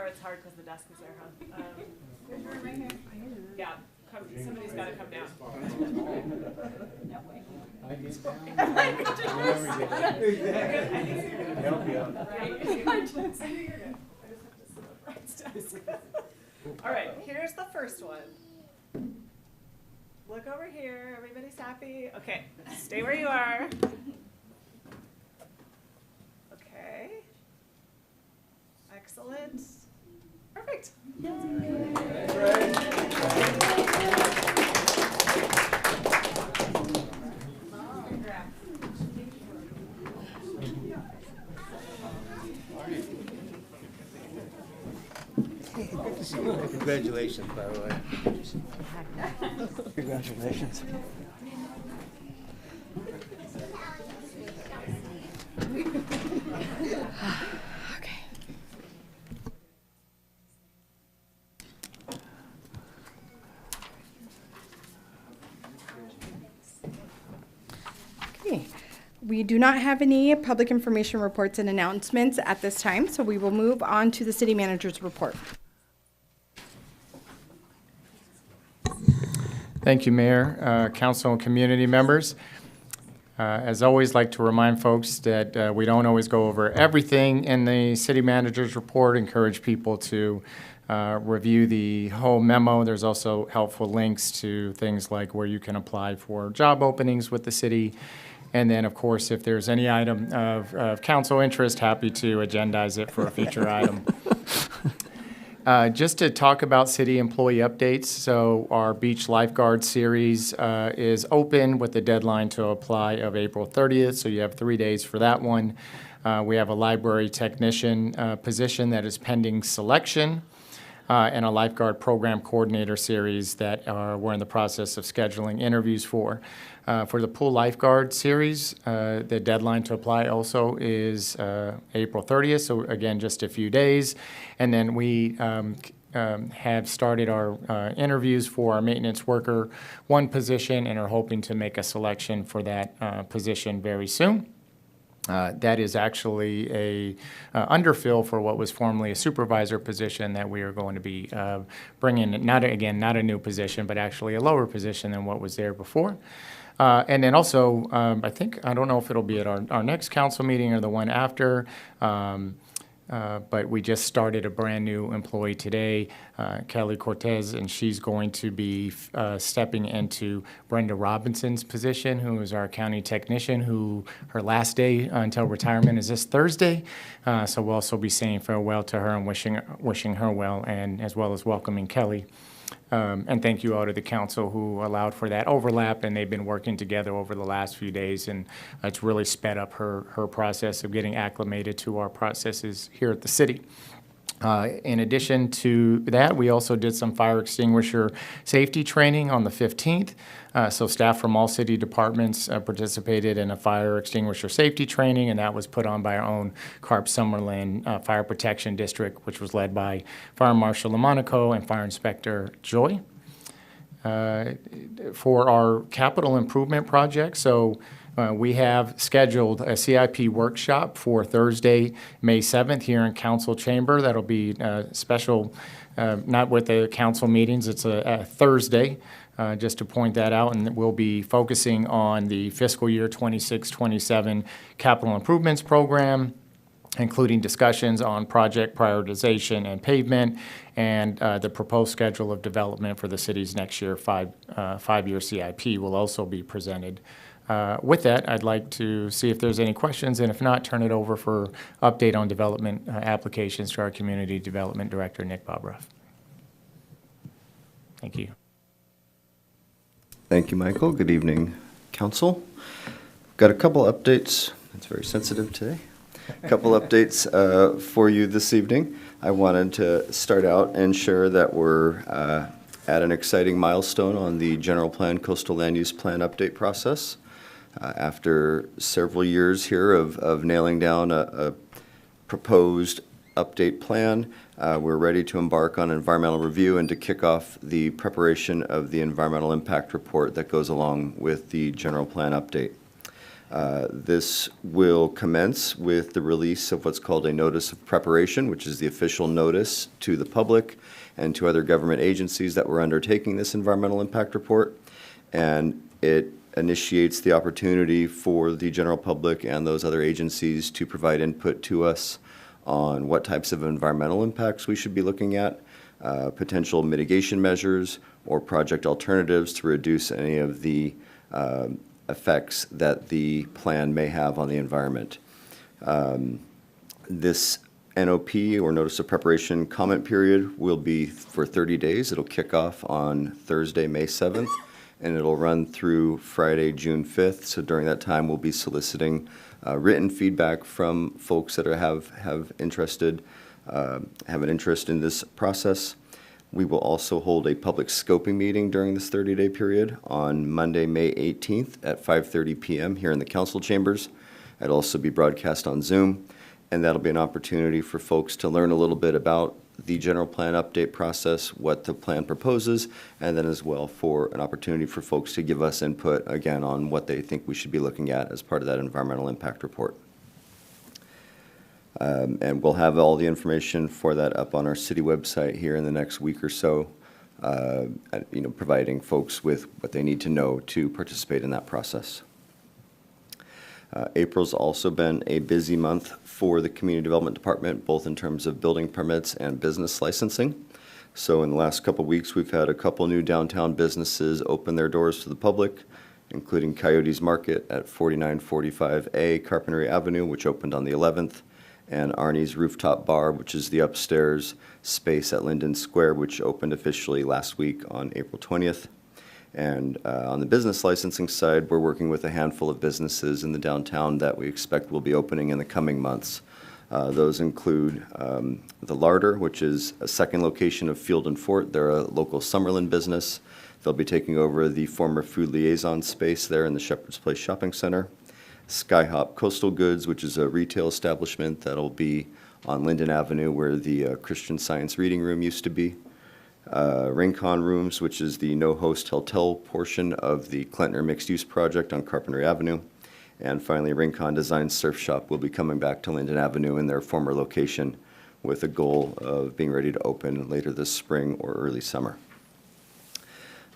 It's hard because the desk is there, huh? Yeah, somebody's got to come down. All right, here's the first one. Look over here. Everybody's happy. Okay, stay where you are. Okay. Excellent. Perfect. Congratulations, by the way. Congratulations. Okay. We do not have any public information reports and announcements at this time, so we will move on to the city manager's report. Thank you, Mayor, Council, and community members. As always, like to remind folks that we don't always go over everything in the city manager's report. Encourage people to review the whole memo. There's also helpful links to things like where you can apply for job openings with the city. And then, of course, if there's any item of council interest, happy to agendize it for a future item. Just to talk about city employee updates, so our beach lifeguard series is open with the deadline to apply of April 30th, so you have 3 days for that one. We have a library technician position that is pending selection, and a lifeguard program coordinator series that we're in the process of scheduling interviews for. For the pool lifeguard series, the deadline to apply also is April 30th, so again, just a few days. And then we have started our interviews for our maintenance worker one position and are hoping to make a selection for that position very soon. That is actually a underfill for what was formerly a supervisor position that we are going to be bringing, not a new position, but actually a lower position than what was there before. And then also, I don't know if it'll be at our next council meeting or the one after, but we just started a brand-new employee today, Kelly Cortez, and she's going to be stepping into Brenda Robinson's position, who is our county technician, who her last day until retirement is this Thursday. So we'll also be saying farewell to her and wishing her well, and as well as welcoming Kelly. And thank you all to the council who allowed for that overlap, and they've been working together over the last few days, and it's really sped up her process of getting acclimated to our processes here at the city. In addition to that, we also did some fire extinguisher safety training on the 15th. So staff from all city departments participated in a fire extinguisher safety training, and that was put on by our own Summerlin Fire Protection District, which was led by Fire Marshal LaMonaco and Fire Inspector Joy. For our capital improvement project, so we have scheduled a CIP workshop for Thursday, May 7th here in Council Chamber. That'll be special, not with the council meetings, it's a Thursday, just to point that out. And we'll be focusing on the fiscal year 26-27 capital improvements program, including discussions on project prioritization and pavement, and the proposed schedule of development for the city's next year five-year CIP will also be presented. With that, I'd like to see if there's any questions, and if not, turn it over for update on development applications to our Community Development Director, Nick Bobroff. Thank you. Thank you, Michael. Good evening, Council. Got a couple updates. It's very sensitive today. A couple updates for you this evening. I wanted to start out and share that we're at an exciting milestone on the General Plan Coastal Land Use Plan update process. After several years here of nailing down a proposed update plan, we're ready to embark on environmental review and to kick off the preparation of the environmental impact report that goes along with the general plan update. This will commence with the release of what's called a notice of preparation, which is the official notice to the public and to other government agencies that we're undertaking this environmental impact report. And it initiates the opportunity for the general public and those other agencies to provide input to us on what types of environmental impacts we should be looking at, potential mitigation measures or project alternatives to reduce any of the effects that the plan may have on the environment. This NOP, or Notice of Preparation comment period, will be for 30 days. It'll kick off on Thursday, May 7th, and it'll run through Friday, June 5th. So during that time, we'll be soliciting written feedback from folks that have an interest in this process. We will also hold a public scoping meeting during this 30-day period on Monday, May 18th at 5:30 p.m. here in the council chambers. It'll also be broadcast on Zoom, and that'll be an opportunity for folks to learn a little bit about the general plan update process, what the plan proposes, and then as well for an opportunity for folks to give us input, again, on what they think we should be looking at as part of that environmental impact report. And we'll have all the information for that up on our city website here in the next week or so, providing folks with what they need to know to participate in that process. April's also been a busy month for the Community Development Department, both in terms of building permits and business licensing. So in the last couple weeks, we've had a couple new downtown businesses open their doors to the public, including Coyotes Market at 4945A Carpinteria Avenue, which opened on the 11th, and Arnie's Rooftop Bar, which is the upstairs space at Linden Square, which opened officially last week on April 20th. And on the business licensing side, we're working with a handful of businesses in the downtown that we expect will be opening in the coming months. Those include the Larder, which is a second location of Field and Fort. They're a local Summerlin business. They'll be taking over the former Food Liaison space there in the Shepherd's Place Shopping Center. Skyhop Coastal Goods, which is a retail establishment that'll be on Linden Avenue where the Christian Science Reading Room used to be. Rincon Rooms, which is the no-host hotel portion of the Klentner mixed-use project on Carpinteria Avenue. And finally, Rincon Design Surf Shop will be coming back to Linden Avenue in their former location with a goal of being ready to open later this spring or early summer.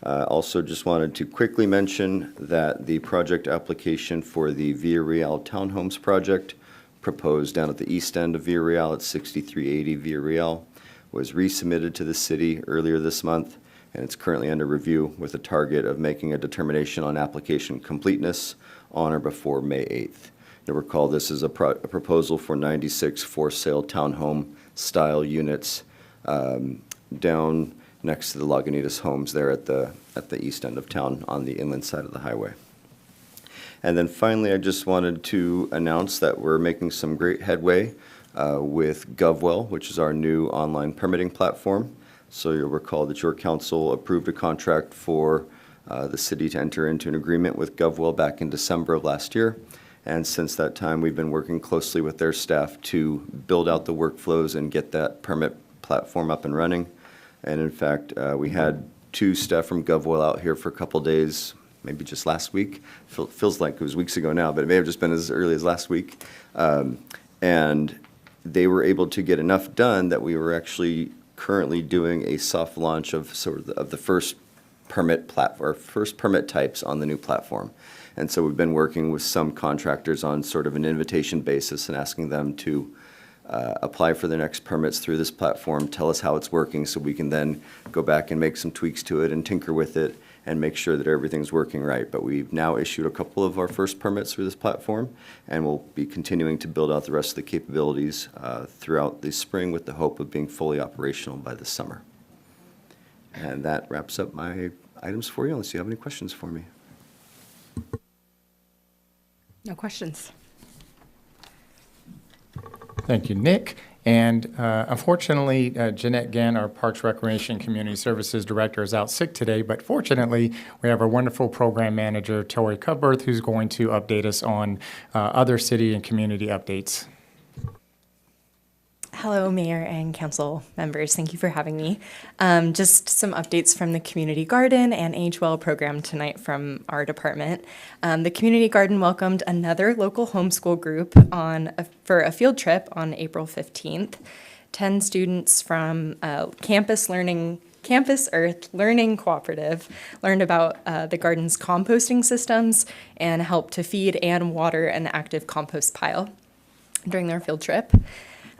Also just wanted to quickly mention that the project application for the Villa Real Townhomes project proposed down at the east end of Villa Real at 6380 Villa Real was resubmitted to the city earlier this month, and it's currently under review with a target of making a determination on application completeness on or before May 8th. You'll recall this is a proposal for 96 for-sale townhome-style units down next to the Lagunitas homes there at the east end of town on the inland side of the highway. And then finally, I just wanted to announce that we're making some great headway with GovWell, which is our new online permitting platform. So you'll recall that your council approved a contract for the city to enter into an agreement with GovWell back in December of last year. And since that time, we've been working closely with their staff to build out the workflows and get that permit platform up and running. And in fact, we had 2 staff from GovWell out here for a couple days, maybe just last week. Feels like it was weeks ago now, but it may have just been as early as last week. And they were able to get enough done that we were actually currently doing a soft launch of the first permit first permit types on the new platform. And so we've been working with some contractors on sort of an invitation basis and asking them to apply for their next permits through this platform, tell us how it's working so we can then go back and make some tweaks to it and tinker with it and make sure that everything's working right. But we've now issued a couple of our first permits through this platform, and we'll be continuing to build out the rest of the capabilities throughout the spring with the hope of being fully operational by this summer. And that wraps up my items for you, unless you have any questions for me. No questions. Thank you, Nick. And unfortunately, Jeanette Gann, our Parks, Recreation, Community Services Director, is out sick today. But fortunately, we have our wonderful program manager, Tori Cubberth, who's going to update us on other city and community updates. Hello, Mayor and Council members. Thank you for having me. Just some updates from the Community Garden and Age Well program tonight from our department. The Community Garden welcomed another local homeschool group for a field trip on April 15th. 10 students from Campus Earth Learning Cooperative learned about the garden's composting systems and helped to feed and water an active compost pile during their field trip.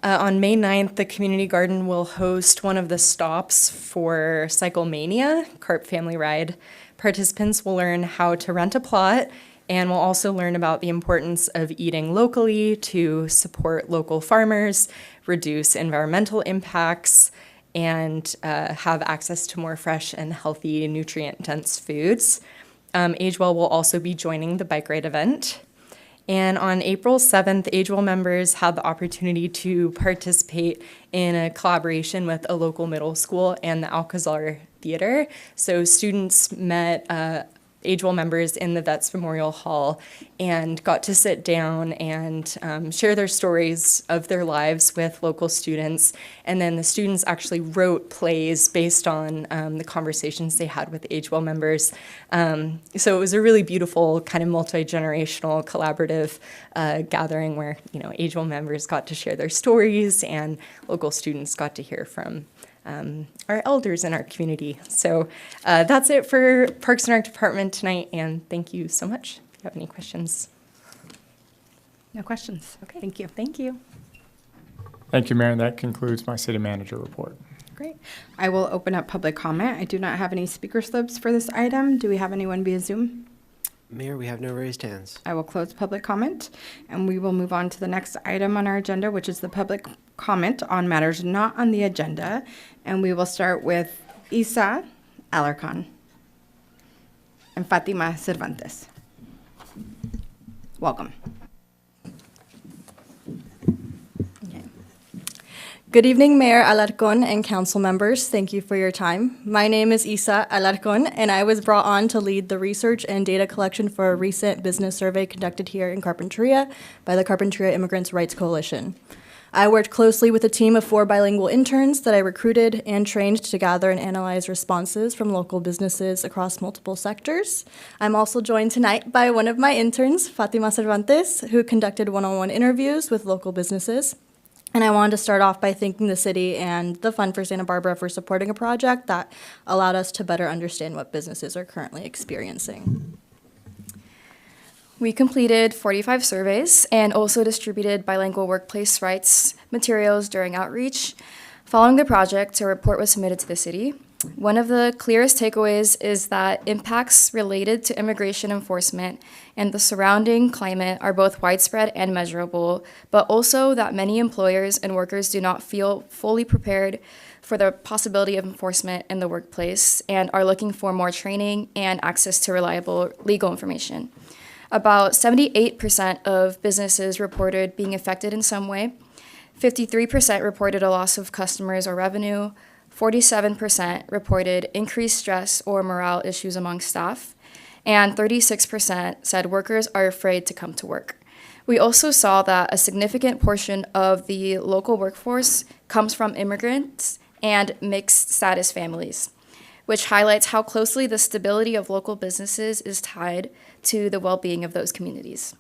On May 9th, the Community Garden will host one of the stops for Cyclemania, Carp Family Ride. Participants will learn how to rent a plot and will also learn about the importance of eating locally to support local farmers, reduce environmental impacts, and have access to more fresh and healthy, nutrient-dense foods. Agewell will also be joining the bike ride event. And on April 7th, AgeWell members had the opportunity to participate in a collaboration with a local middle school and the Alcazar Theater. So students met AgeWell members in the Vets Memorial Hall and got to sit down and share their stories of their lives with local students. And then the students actually wrote plays based on the conversations they had with AgeWell members. So it was a really beautiful kind of multi-generational collaborative gathering where, AgeWell members got to share their stories and local students got to hear from our elders in our community. So that's it for Parks and Rec Department tonight, and thank you so much. If you have any questions. No questions. Okay. Thank you. Thank you. Thank you, Mayor. And that concludes my city manager report. Great. I will open up public comment. I do not have any speaker slips for this item. Do we have anyone via Zoom? Mayor, we have no raised hands. I will close public comment, and we will move on to the next item on our agenda, which is the public comment on matters not on the agenda. And we will start with Isa Alarcon and Fatima Cervantes. Welcome. Good evening, Mayor Alarcon and council members. Thank you for your time. My name is Isa Alarcon, and I was brought on to lead the research and data collection for a recent business survey conducted here in Carpinteria by the Carpinteria Immigrants' Rights Coalition. I worked closely with a team of 4 bilingual interns that I recruited and trained to gather and analyze responses from local businesses across multiple sectors. I'm also joined tonight by one of my interns, Fatima Cervantes, who conducted one-on-one interviews with local businesses. And I wanted to start off by thanking the city and the Fund for Santa Barbara for supporting a project that allowed us to better understand what businesses are currently experiencing. We completed 45 surveys and also distributed bilingual workplace rights materials during outreach. Following the project, a report was submitted to the city. One of the clearest takeaways is that impacts related to immigration enforcement and the surrounding climate are both widespread and measurable, but also that many employers and workers do not feel fully prepared for the possibility of enforcement in the workplace and are looking for more training and access to reliable legal information. About 78% of businesses reported being affected in some way. 53% reported a loss of customers or revenue. 47% reported increased stress or morale issues among staff, and 36% said workers are afraid to come to work. We also saw that a significant portion of the local workforce comes from immigrants and mixed status families, which highlights how closely the stability of local businesses is tied to the well-being of those communities.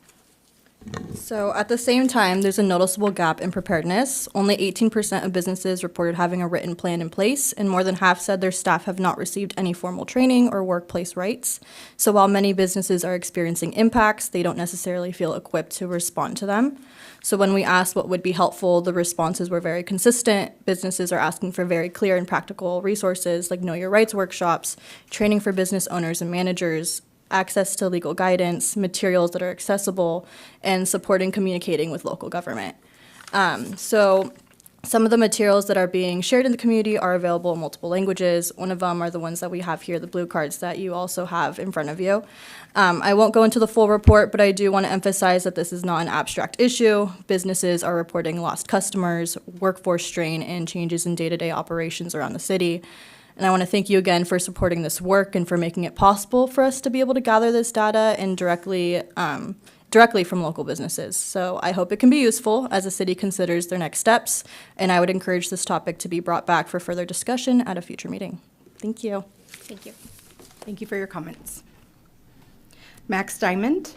So at the same time, there's a noticeable gap in preparedness. Only 18% of businesses reported having a written plan in place, and more than half said their staff have not received any formal training or workplace rights. So while many businesses are experiencing impacts, they don't necessarily feel equipped to respond to them. So when we asked what would be helpful, the responses were very consistent. Businesses are asking for very clear and practical resources like Know Your Rights workshops, training for business owners and managers, access to legal guidance, materials that are accessible, and supporting communicating with local government. So some of the materials that are being shared in the community are available in multiple languages. One of them are the ones that we have here, the blue cards that you also have in front of you. I won't go into the full report, but I do want to emphasize that this is not an abstract issue. Businesses are reporting lost customers, workforce strain, and changes in day-to-day operations around the city. And I want to thank you again for supporting this work and for making it possible for us to be able to gather this data and directly from local businesses. So I hope it can be useful as the city considers their next steps, and I would encourage this topic to be brought back for further discussion at a future meeting. Thank you. Thank you. Thank you for your comments. Max Diamond.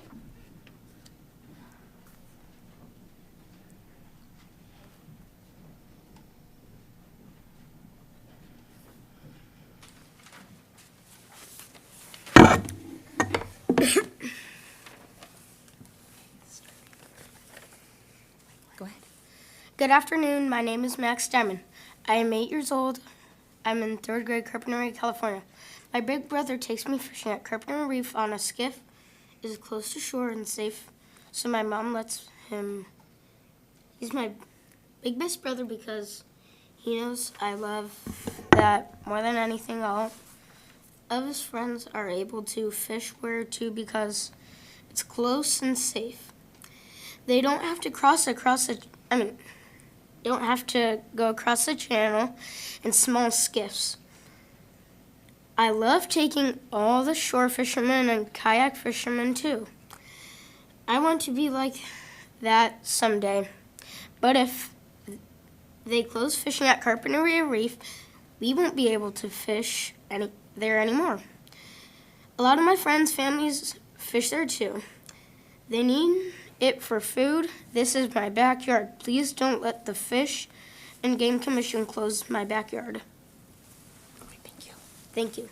Good afternoon. My name is Max Diamond. I am 8 years old. I'm in 3rd grade, Carpinteria, California. My big brother takes me fishing at Carpinteria Reef on a skiff. It is close to shore and safe, so my mom lets him. He's my big best brother because he knows I love that more than anything. All of his friends are able to fish where to because it's close and safe. They don't have to don't have to go across the channel in small skiffs. I love taking all the shore fishermen and kayak fishermen too. I want to be like that someday. But if they close fishing at Carpinteria Reef, we won't be able to fish there anymore. A lot of my friends' families fish there too. They need it for food. This is my backyard. Please don't let the Fish and Game Commission close my backyard. Thank you. Thank you.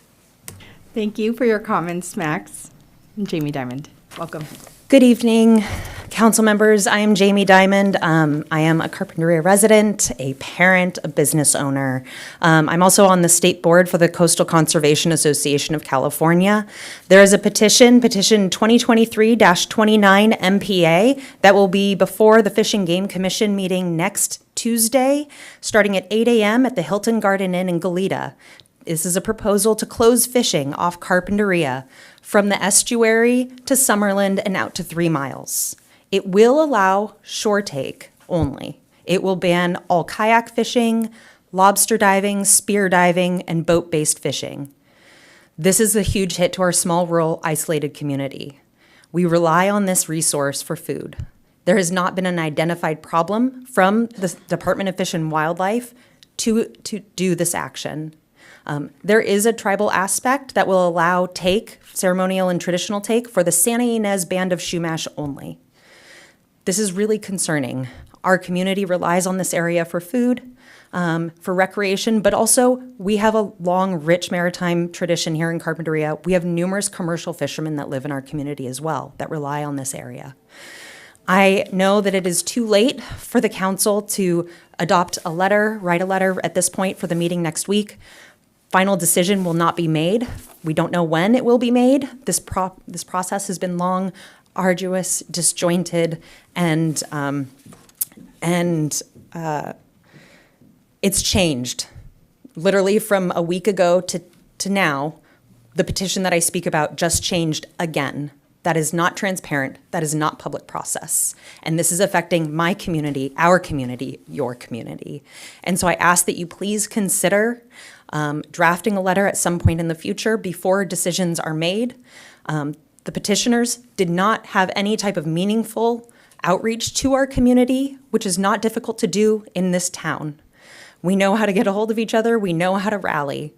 Thank you for your comments, Max. And Jamie Diamond, welcome. Good evening, council members. I am Jamie Diamond. I am a Carpinteria resident, a parent, a business owner. I'm also on the state board for the Coastal Conservation Association of California. There is a petition 2023-29 MPA, that will be before the Fish and Game Commission meeting next Tuesday, starting at 8 a.m. at the Hilton Garden Inn in Goleta. This is a proposal to close fishing off Carpinteria from the estuary to Summerland and out to 3 miles. It will allow shore take only. It will ban all kayak fishing, lobster diving, spear diving, and boat-based fishing. This is a huge hit to our small, rural, isolated community. We rely on this resource for food. There has not been an identified problem from the Department of Fish and Wildlife to do this action. There is a tribal aspect that will allow take, ceremonial and traditional take, for the Santa Ynez Band of Chumash only. This is really concerning. Our community relies on this area for food, for recreation, but also we have a long, rich maritime tradition here in Carpinteria. We have numerous commercial fishermen that live in our community as well that rely on this area. I know that it is too late for the council to write a letter at this point for the meeting next week. Final decision will not be made. We don't know when it will be made. This process has been long, arduous, disjointed, and it's changed. Literally from a week ago to now, the petition that I speak about just changed again. That is not transparent. That is not public process. And this is affecting my community, our community, your community. And so I ask that you please consider drafting a letter at some point in the future before decisions are made. The petitioners did not have any type of meaningful outreach to our community, which is not difficult to do in this town. We know how to get a hold of each other. We know how to rally.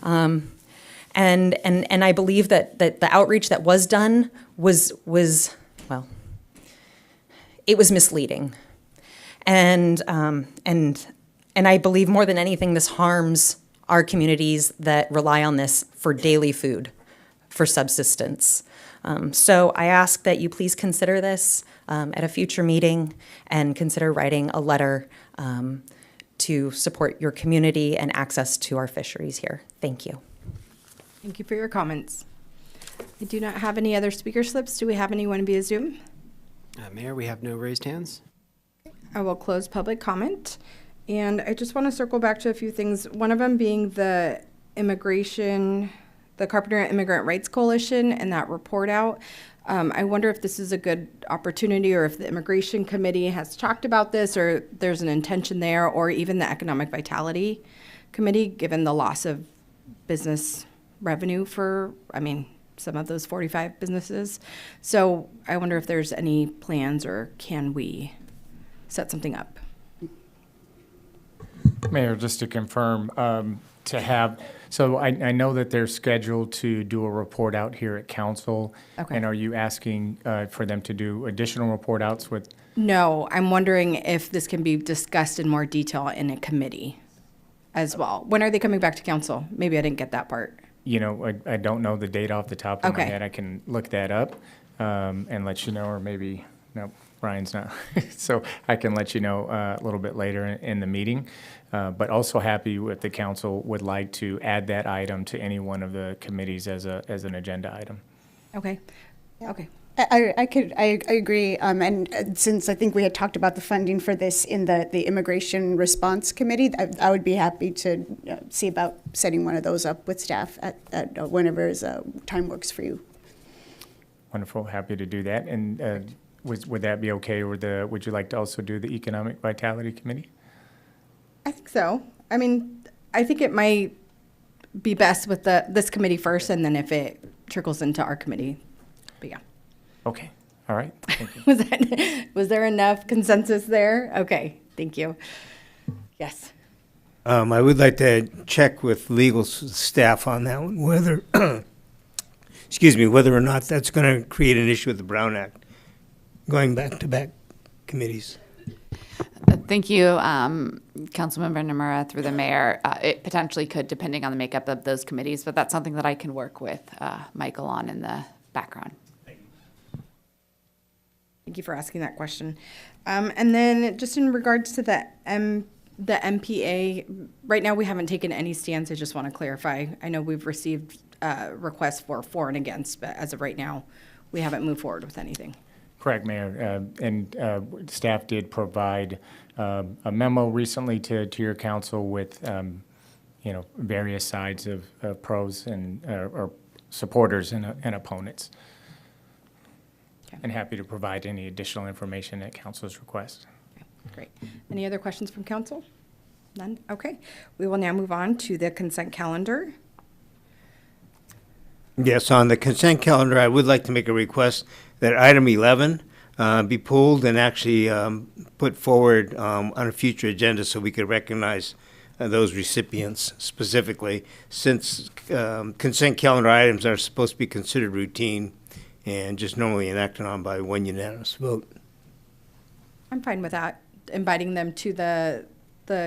And I believe that the outreach that was done was it was misleading. And I believe more than anything, this harms our communities that rely on this for daily food, for subsistence. So I ask that you please consider this at a future meeting and consider writing a letter to support your community and access to our fisheries here. Thank you. Thank you for your comments. I do not have any other speaker slips. Do we have anyone via Zoom? Mayor, we have no raised hands. I will close public comment. And I just want to circle back to a few things. One of them being the Carpinteria Immigrant Rights Coalition and that report out. I wonder if this is a good opportunity, or if the Immigration Committee has talked about this, or there's an intention there, or even the Economic Vitality Committee, given the loss of business revenue for, some of those 45 businesses. So I wonder if there's any plans, or can we set something up? Mayor, just to confirm, so I know that they're scheduled to do a report out here at council. Okay. And are you asking for them to do additional report outs with? No, I'm wondering if this can be discussed in more detail in a committee as well. When are they coming back to council? Maybe I didn't get that part. I don't know the date off the top of my Okay. head. I can look that up and let you know, or maybe, no, Brian's not. So I can let you know a little bit later in the meeting. But also happy if the council would like to add that item to any one of the committees as an agenda item. Okay. Okay. I agree, and since I think we had talked about the funding for this in the Immigration Response Committee, I would be happy to see about setting one of those up with staff at whenever time works for you. Wonderful, happy to do that. And would that be okay, or would you like to also do the Economic Vitality Committee? I think so. I mean, I think it might be best with this committee first, and then if it trickles into our committee. But yeah. Okay, all right, thank you. Was there enough consensus there? Okay, thank you. Yes. I would like to check with legal staff on that one, whether, excuse me, whether or not that's going to create an issue with the Brown Act, going back-to-back committees. Thank you, Councilmember Nomura, through the mayor. It potentially could, depending on the makeup of those committees, but that's something that I can work with Michael on in the background. Thank you for asking that question. And then just in regards to the MPA, right now we haven't taken any stance. I just want to clarify. I know we've received requests for and against, but as of right now, we haven't moved forward with anything. Correct, Mayor. And staff did provide a memo recently to your council with, various sides of pros and or supporters and opponents. Okay. And happy to provide any additional information at council's request. Okay, great. Any other questions from council? None? Okay. We will now move on to the consent calendar. Yes, on the consent calendar, I would like to make a request that item 11 be pulled and actually put forward on a future agenda so we could recognize those recipients specifically, since consent calendar items are supposed to be considered routine and just normally enacted on by one unanimous vote. I'm fine with that, inviting them to the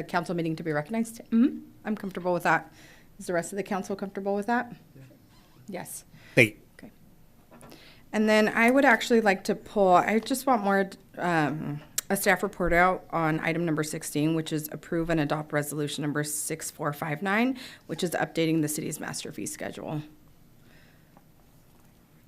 council meeting to be recognized. Mm-hmm. I'm comfortable with that. Is the rest of the council comfortable with that? Yeah. Yes. Thank you. Okay. And then I would actually like to pull, I just want more, a staff report out on item number 16, which is approve and adopt resolution number 6459, which is updating the city's master fee schedule.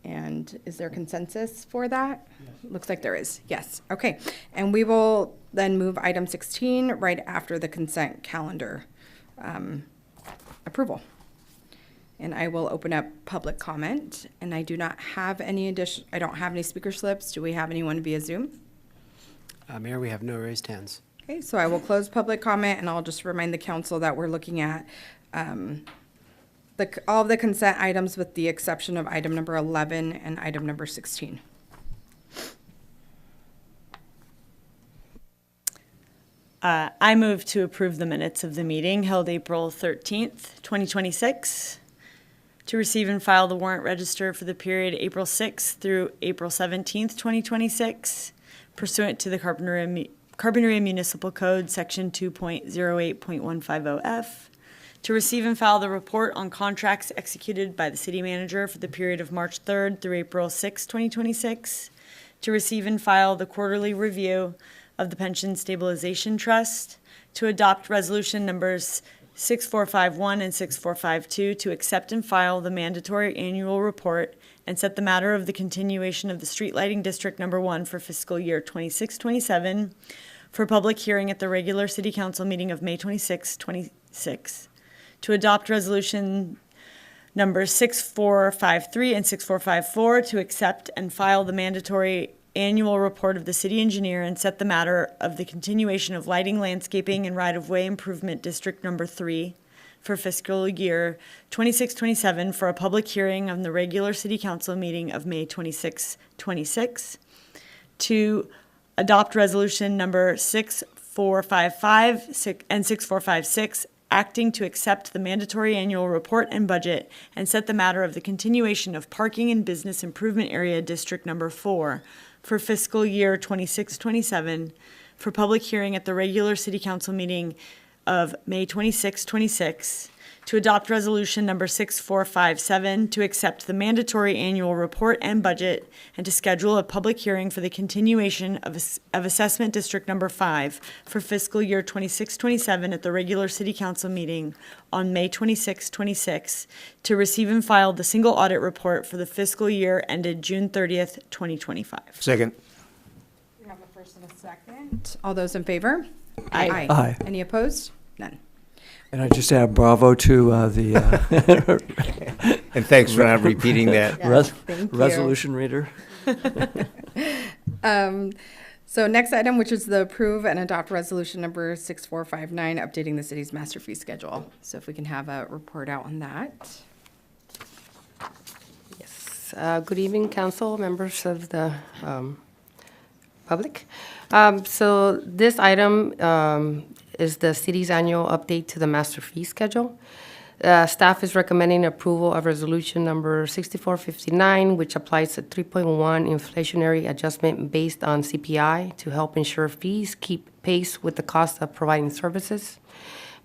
And is there consensus for that? Yes. Looks like there is. Yes. Okay. And we will then move item 16 right after the consent calendar approval. And I will open up public comment. And I do not have any I don't have any speaker slips. Do we have anyone via Zoom? Mayor, we have no raised hands. Okay. So I will close public comment, and I'll just remind the council that we're looking at all of the consent items with the exception of item number 11 and item number 16. I move to approve the minutes of the meeting held April 13th, 2026, to receive and file the warrant register for the period April 6th through April 17th, 2026, pursuant to the Carpinteria Municipal Code, Section 2.08.150F, to receive and file the report on contracts executed by the city manager for the period of March 3rd through April 6th, 2026, to receive and file the quarterly review of the Pension Stabilization Trust, to adopt resolution numbers 6451 and 6452, to accept and file the mandatory annual report and set the matter of the continuation of the Street Lighting District Number 1 for fiscal year 26-27 for public hearing at the regular city council meeting of May 26, 26. To adopt resolution numbers 6453 and 6454 to accept and file the mandatory annual report of the city engineer and set the matter of the continuation of lighting, landscaping, and right-of-way improvement district number 3 for fiscal year 26-27 for a public hearing on the regular city council meeting of May 26, 26. To adopt resolution number 6455 and 6456, acting to accept the mandatory annual report and budget and set the matter of the continuation of parking and business improvement area district number 4 for fiscal year 26-27 for public hearing at the regular city council meeting of May 26, 26. To adopt resolution number 6457 to accept the mandatory annual report and budget and to schedule a public hearing for the continuation of assessment district number 5 for fiscal year 26-27 at the regular city council meeting on May 26, 26, to receive and file the single audit report for the fiscal year ended June 30th, 2025. Second. We have a first and a second. All those in favor? Aye. Aye. Any opposed? None. And I just add bravo to the and thanks for not repeating that. res- Thank you. resolution reader. So next item, which is the approve and adopt resolution number 6459, updating the city's master fee schedule. So if we can have a report out on that. Yes. Good evening, council, members of the public. So this item is the city's annual update to the master fee schedule. Staff is recommending approval of resolution number 6459, which applies a 3.1 inflationary adjustment based on CPI to help ensure fees keep pace with the cost of providing services.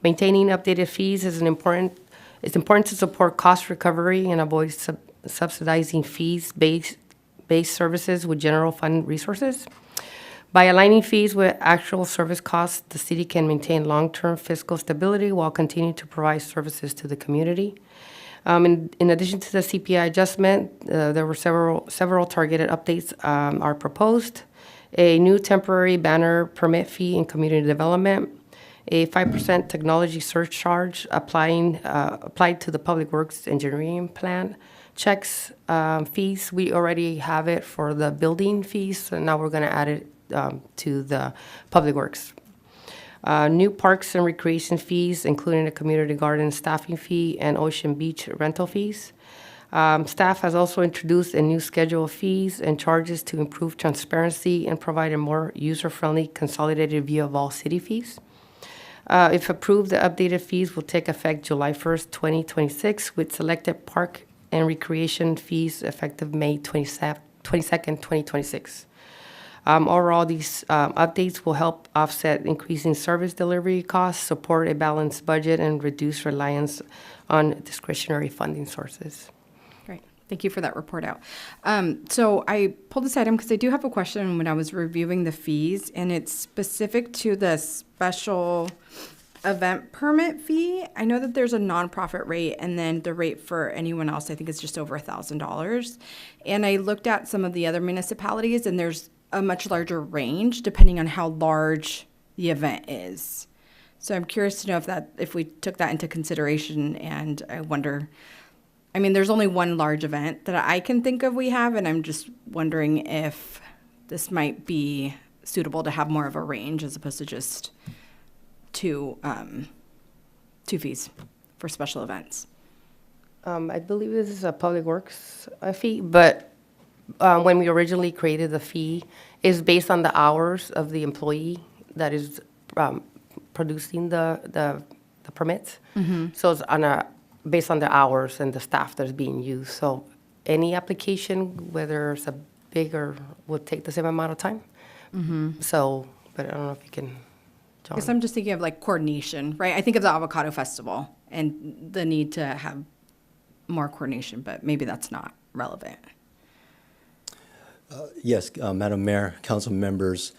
Maintaining updated fees is it's important to support cost recovery and avoid subsidizing fees-based services with general fund resources. By aligning fees with actual service costs, the city can maintain long-term fiscal stability while continuing to provide services to the community. In addition to the CPI adjustment, there were several targeted updates are proposed. A new temporary banner permit fee in community development, a 5% technology surcharge applied to the Public Works Engineering Plan, checks fees. We already have it for the building fees, so now we're going to add it to the Public Works. New parks and recreation fees, including a community garden staffing fee and Ocean Beach rental fees. Staff has also introduced a new schedule of fees and charges to improve transparency and provide a more user-friendly consolidated view of all city fees. If approved, the updated fees will take effect July 1st, 2026, with selected park and recreation fees effective May 22nd, 2026. Overall, these updates will help offset increasing service delivery costs, support a balanced budget, and reduce reliance on discretionary funding sources. Great. Thank you for that report out. So I pulled this item because I do have a question when I was reviewing the fees, and it's specific to the special event permit fee. I know that there's a nonprofit rate, and then the rate for anyone else, I think, is just over $1,000. And I looked at some of the other municipalities, and there's a much larger range depending on how large the event is. So I'm curious to know if we took that into consideration, and I wonder, I mean, there's only one large event that I can think of we have, and I'm just wondering if this might be suitable to have more of a range as opposed to just two fees for special events. I believe this is a Public Works fee, but when we originally created the fee, is based on the hours of the employee that is producing the permits. Mm-hmm. So it's based on the hours and the staff that's being used. So any application, whether it's a big or would take the same amount of time. Mm-hmm. So, but I don't know if you can, John. I guess I'm just thinking of like coordination, right? I think of the Avocado Festival and the need to have more coordination, but maybe that's not relevant. Yes, Madam Mayor, council members,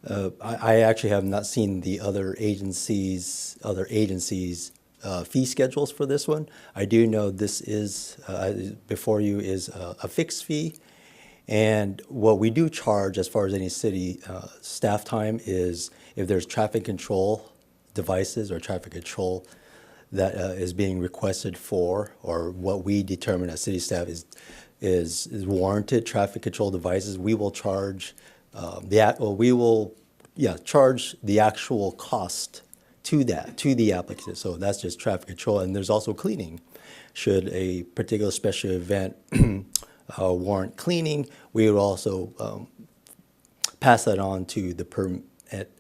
I actually have not seen the other agencies' fee schedules for this one. I do know this is, before you, is a fixed fee. And what we do charge as far as any city staff time is if there's traffic control devices or traffic control that is being requested for, or what we determine as city staff is warranted traffic control devices, we will charge charge the actual cost to the applicant. So that's just traffic control, and there's also cleaning. Should a particular special event warrant cleaning, we would also pass that on to the permit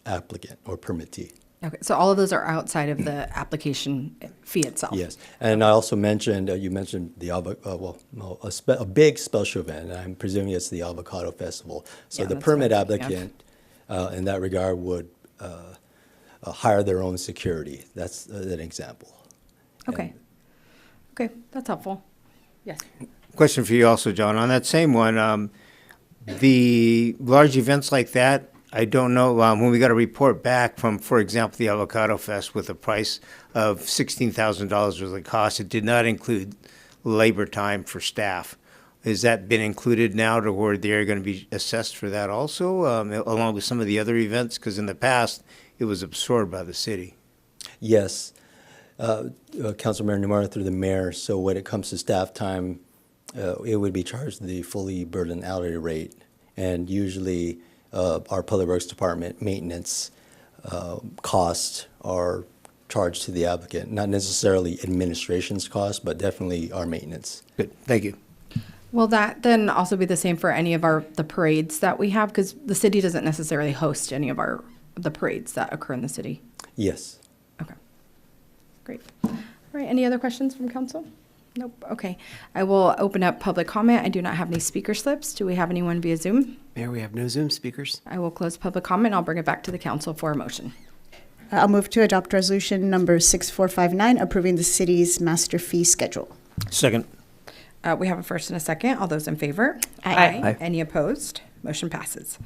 applicant or permittee. Okay, so all of those are outside of the application fee itself? Yes, and I also mentioned, you mentioned the a big special event, and I'm presuming it's the Avocado Festival. So Yeah, the that's permit what I'm thinking applicant, in that regard, would hire their own security. That's an example. Okay. Okay, that's helpful. Yes. Question for you also, John. On that same one, the large events like that, I don't know, when we got a report back from, for example, the Avocado Fest with a price of $16,000 worth of cost, it did not include labor time for staff. Has that been included now to where they're going to be assessed for that also, along with some of the other events? Because in the past, it was absorbed by the city. Yes. Councilmember Namara through the mayor. So when it comes to staff time, it would be charged the fully burdened hourly rate. and usually our Public Works Department maintenance costs are charged to the applicant, not necessarily administration's costs, but definitely our maintenance. Good, thank you. Will that then also be the same for any of the parades that we have? Because the city doesn't necessarily host any of the parades that occur in the city. Yes. Okay, great. All right, any other questions from council? Nope, okay. I will open up public comment. I do not have any speaker slips. Do we have anyone via Zoom? Mayor, we have no Zoom speakers. I will close public comment. I'll bring it back to the council for a motion. I'll move to adopt resolution number 6459, approving the city's master fee schedule. Second. We have a first and a second. All those in favor? Aye. Aye. Any opposed? Motion passes.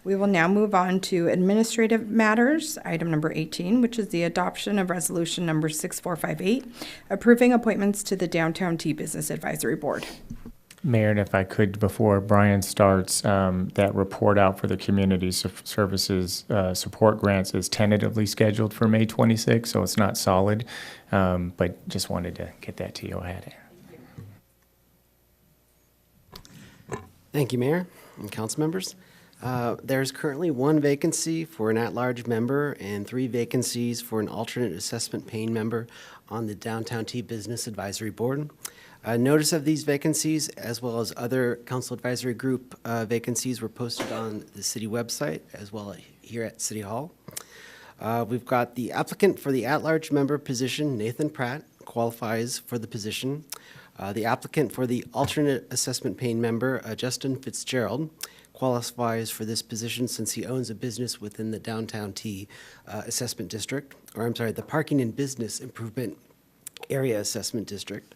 We will now move on to administrative matters, item number 18, which is the adoption of resolution number 6458, approving appointments to the Downtown T Business Advisory Board. Mayor, and if I could, before Brian starts, that report out for the community services support grants is tentatively scheduled for May 26th, so it's not solid, but just wanted to get that to you ahead. Thank you, Mayor and council members. There's currently 1 vacancy for an at-large member and 3 vacancies for an alternate assessment paying member on the Downtown T Business Advisory Board. Notice of these vacancies, as well as other council advisory group vacancies, were posted on the city website, as well as here at City Hall. We've got the applicant for the at-large member position, Nathan Pratt, qualifies for the position. The applicant for the alternate assessment paying member, Justin Fitzgerald, qualifies for this position since he owns a business within the Downtown T Assessment District, the Parking and Business Improvement Area Assessment District.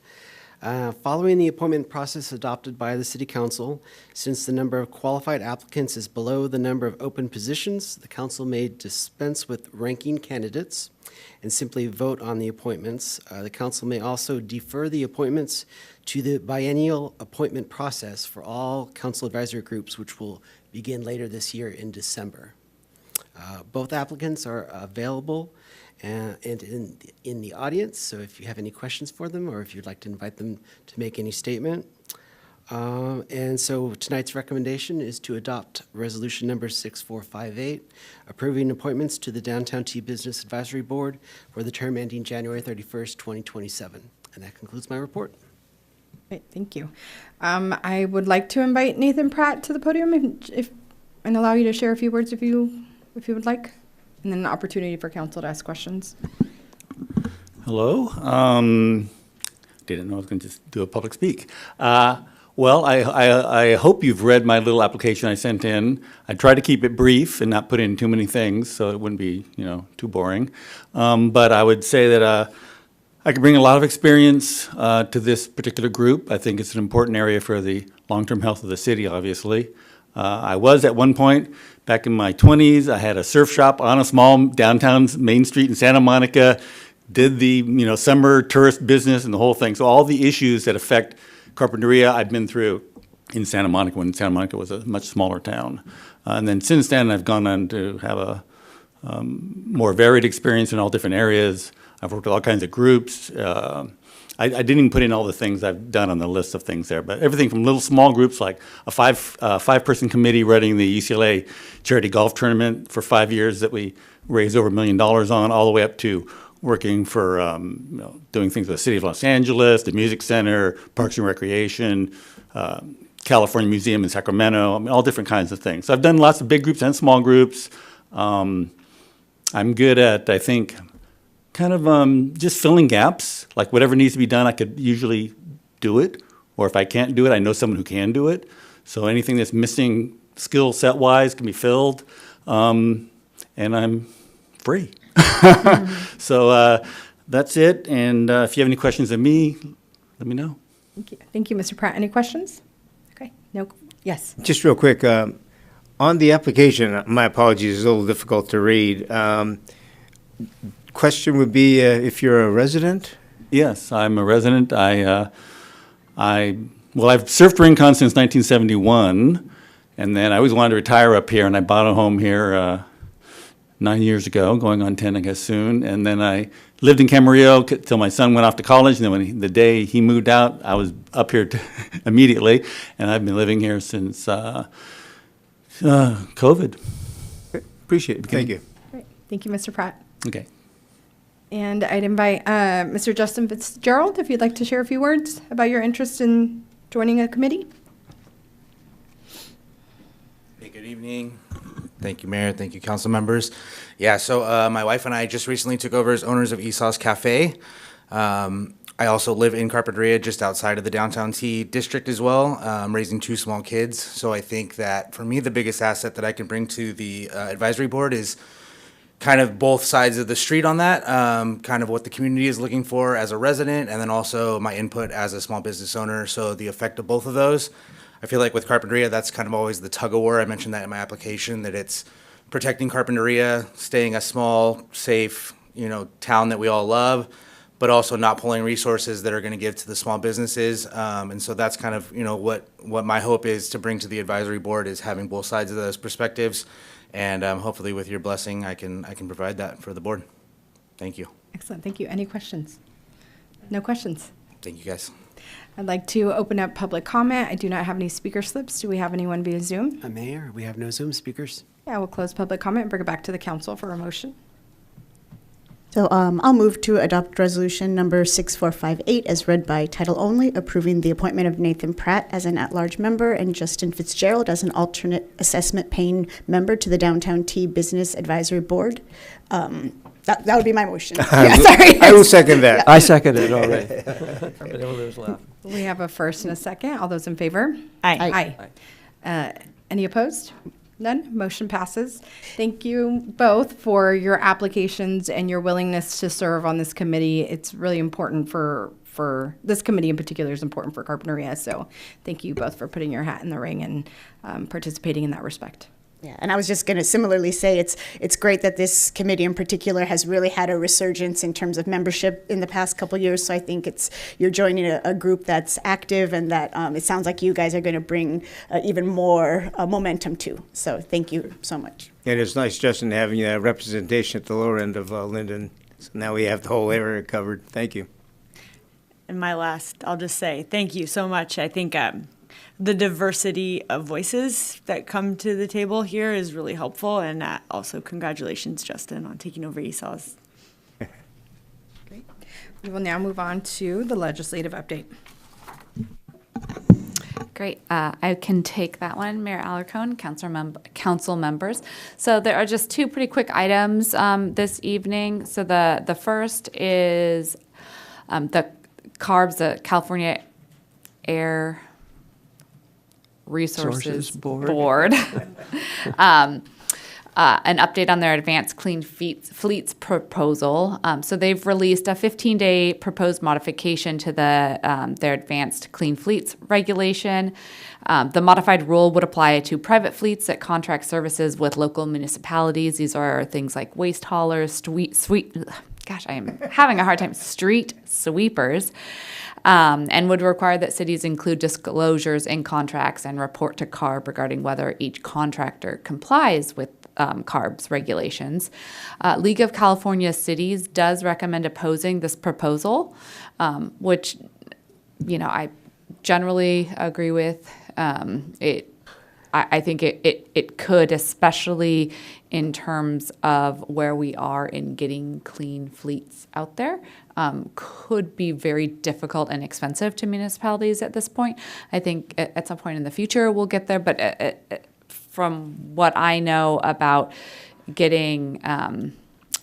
Following the appointment process adopted by the City Council, since the number of qualified applicants is below the number of open positions, the Council may dispense with ranking candidates and simply vote on the appointments. The Council may also defer the appointments to the biennial appointment process for all Council advisory groups, which will begin later this year in December. Both applicants are available and in the audience, so if you have any questions for them or if you'd like to invite them to make any statement. And so tonight's recommendation is to adopt resolution number 6458, approving appointments to the Downtown T Business Advisory Board for the term ending January 31st, 2027. And that concludes my report. Great, thank you. I would like to invite Nathan Pratt to the podium and allow you to share a few words if you would like, and then an opportunity for council to ask questions. Hello. Didn't know I was going to just do a public speak. Well, I hope you've read my little application I sent in. I tried to keep it brief and not put in too many things, so it wouldn't be, too boring. But I would say that I could bring a lot of experience to this particular group. I think it's an important area for the long-term health of the city, obviously. I was at one point, back in my 20s, I had a surf shop on a small downtown Main Street in Santa Monica, did the summer tourist business and the whole thing. So all the issues that affect Carpinteria I've been through in Santa Monica, when Santa Monica was a much smaller town. And then since then, I've gone on to have a more varied experience in all different areas. I've worked with all kinds of groups. I didn't even put in all the things I've done on the list of things there, but everything from little small groups like a five-person committee running the UCLA charity golf tournament for 5 years that we raised over $1 million on, all the way up to working for doing things with the City of Los Angeles, the Music Center, Parks and Recreation, California Museum in Sacramento, all different kinds of things. So I've done lots of big groups and small groups. I'm good at, I think, kind of just filling gaps. Like whatever needs to be done, I could usually do it. Or if I can't do it, I know someone who can do it. So anything that's missing skill set wise can be filled. And I'm free. So that's it. And if you have any questions of me, let me know. Thank you. Thank you, Mr. Pratt. Any questions? Okay. No. Yes. Just real quick, on the application, my apologies, it's a little difficult to read. Question would be if you're a resident? Yes, I'm a resident. I've served Rincon since 1971, and then I always wanted to retire up here, and I bought a home here 9 years ago, going on 10, I guess, soon. And then I lived in Camarillo till my son went off to college, and then the day he moved out, I was up here immediately, and I've been living here since COVID. Appreciate it. Thank you. Great. Thank you, Mr. Pratt. Okay. And I'd invite Mr. Justin Fitzgerald, if you'd like to share a few words about your interest in joining a committee. Hey, good evening. Thank you, Mayor. Thank you, council members. Yeah, so my wife and I just recently took over as owners of Esau's Cafe. I also live in Carpinteria, just outside of the downtown T district as well. I'm raising 2 small kids. So I think that for me, the biggest asset that I can bring to the advisory board is kind of both sides of the street on that, kind of what the community is looking for as a resident, and then also my input as a small business owner. So the effect of both of those. I feel like with Carpinteria, that's kind of always the tug of war. I mentioned that in my application, that it's protecting Carpinteria, staying a small, safe, town that we all love, but also not pulling resources that are going to give to the small businesses. And so that's kind of, what my hope is to bring to the advisory board, is having both sides of those perspectives. And hopefully with your blessing, I can provide that for the board. Thank you. Excellent. Thank you. Any questions? No questions. Thank you, guys. I'd like to open up public comment. I do not have any speaker slips. Do we have anyone via Zoom? Mayor, we have no Zoom speakers. Yeah, we'll close public comment and bring it back to the council for a motion. So I'll move to adopt resolution number 6458 as read by title only, approving the appointment of Nathan Pratt as an at-large member and Justin Fitzgerald as an alternate assessment paying member to the Downtown T Business Advisory Board. That would be my motion. Yeah, sorry. I will second that. Yeah. I second it already. We have a first and a second. All those in favor? Aye. Aye. Any opposed? None. Motion passes. Thank you both for your applications and your willingness to serve on this committee. It's really important for this committee in particular is important for Carpinteria. So thank you both for putting your hat in the ring and participating in that respect. Yeah, and I was just going to similarly say it's great that this committee in particular has really had a resurgence in terms of membership in the past couple years. So I think you're joining a group that's active, and that it sounds like you guys are going to bring even more momentum to. So thank you so much. And it's nice, Justin, having that representation at the lower end of Linden. So now we have the whole area covered. Thank you. And my last, I'll just say thank you so much. I think the diversity of voices that come to the table here is really helpful. And also congratulations, Justin, on taking over Esau's. Great. We will now move on to the legislative update. Great. I can take that one, Mayor Alarcon, council members. So there are just 2 pretty quick items this evening. So the first is the CARBs, the California Air Resources Board. An update on their advanced clean fleets proposal. So they've released a 15-day proposed modification to their advanced clean fleets regulation. The modified rule would apply to private fleets that contract services with local municipalities. These are things like waste haulers, I am having a hard time, street sweepers. And would require that cities include disclosures in contracts and report to CARB regarding whether each contractor complies with CARB's regulations. League of California Cities does recommend opposing this proposal, which, I generally agree with. I think it could, especially in terms of where we are in getting clean fleets out there, could be very difficult and expensive to municipalities at this point. I think at some point in the future we'll get there, but from what I know about getting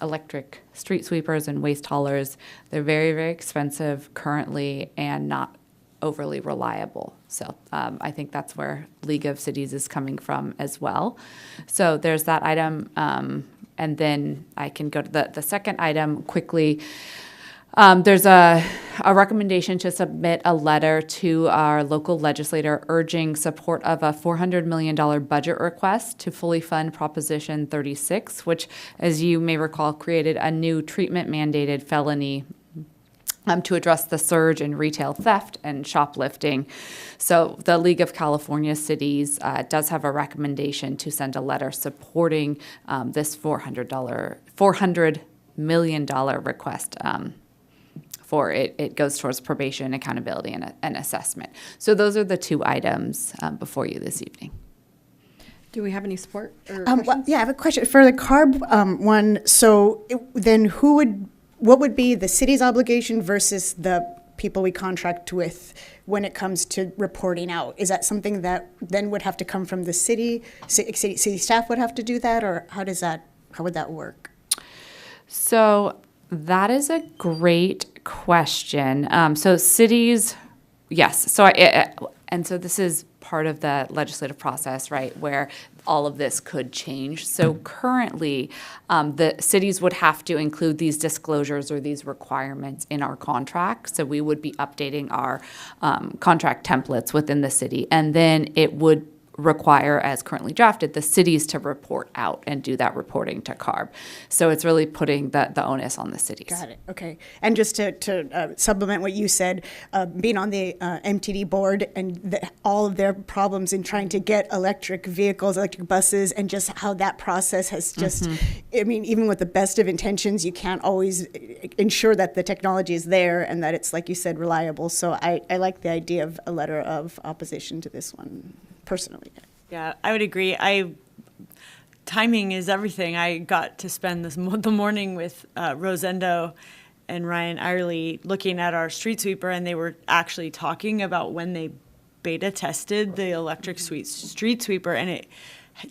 electric street sweepers and waste haulers, they're very, very expensive currently and not overly reliable. So I think that's where League of Cities is coming from as well. So there's that item. And then I can go to the second item quickly. There's a recommendation to submit a letter to our local legislator urging support of a $400 million budget request to fully fund Proposition 36, which, as you may recall, created a new treatment-mandated felony to address the surge in retail theft and shoplifting. So the League of California Cities does have a recommendation to send a letter supporting this $400 million request. For it goes towards probation, accountability, and assessment. So those are the 2 items before you this evening. Do we have any support or Well, questions? yeah, I have a question for the CARB one. So then what would be the city's obligation versus the people we contract with when it comes to reporting out? Is that something that then would have to come from the city? City staff would have to do that, or how would that work? So that is a great question. So cities, yes. So and so this is part of the legislative process, right, where all of this could change. So currently, the cities would have to include these disclosures or these requirements in our contract. So we would be updating our contract templates within the city, and then it would require, as currently drafted, the cities to report out and do that reporting to CARB. So it's really putting the onus on the cities. Got it. Okay. And just to supplement what you said, being on the MTD board and all of their problems in trying to get electric vehicles, electric buses, and just how that process has just, I mean, even with the best of intentions, you can't always ensure that the technology is there and that it's, like you said, reliable. So I like the idea of a letter of opposition to this one, personally. Yeah, I would agree. Timing is everything. I got to spend the morning with Rosendo and Ryan Irely looking at our street sweeper, and they were actually talking about when they beta tested the electric street sweeper, and it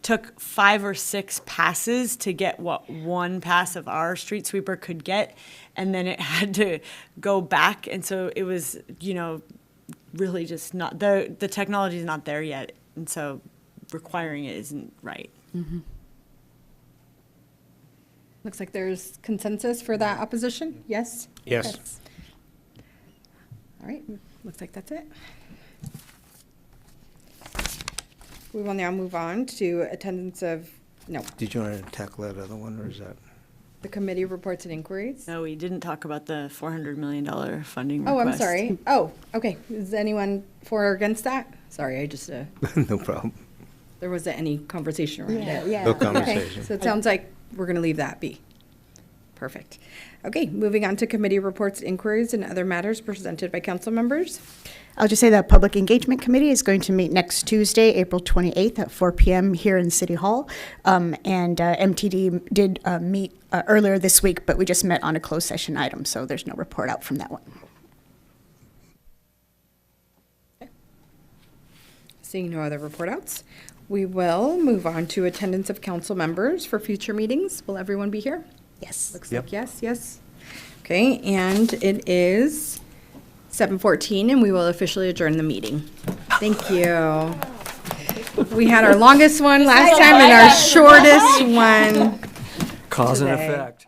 took 5 or 6 passes to get what one pass of our street sweeper could get, and then it had to go back, and so it was, really just not, the technology is not there yet, and so requiring it isn't right. Looks like there's consensus for that opposition. Yes? Yes. All right, looks like that's it. We will now move on to attendance of, Did you want to tackle that other one, or is that? the committee reports and inquiries. No, we didn't talk about the $400 million funding Oh, request. I'm sorry. Oh, okay. Is anyone for or against that? Sorry, I just, No problem. there wasn't any conversation around it. Yeah. No conversation. So it sounds like we're going to leave that be. Perfect. Okay, moving on to committee reports, inquiries, and other matters presented by council members. I'll just say that Public Engagement Committee is going to meet next Tuesday, April 28th at 4 p.m. here in City Hall. And MTD did meet earlier this week, but we just met on a closed session item, so there's no report out from that one. Seeing no other report outs, we will move on to attendance of council members for future meetings. Will everyone be here? Yes. Looks like yes. Okay, and it is 7:14, and we will officially adjourn the meeting. Thank you. We had our longest one last time and our shortest one Cause and today. effect.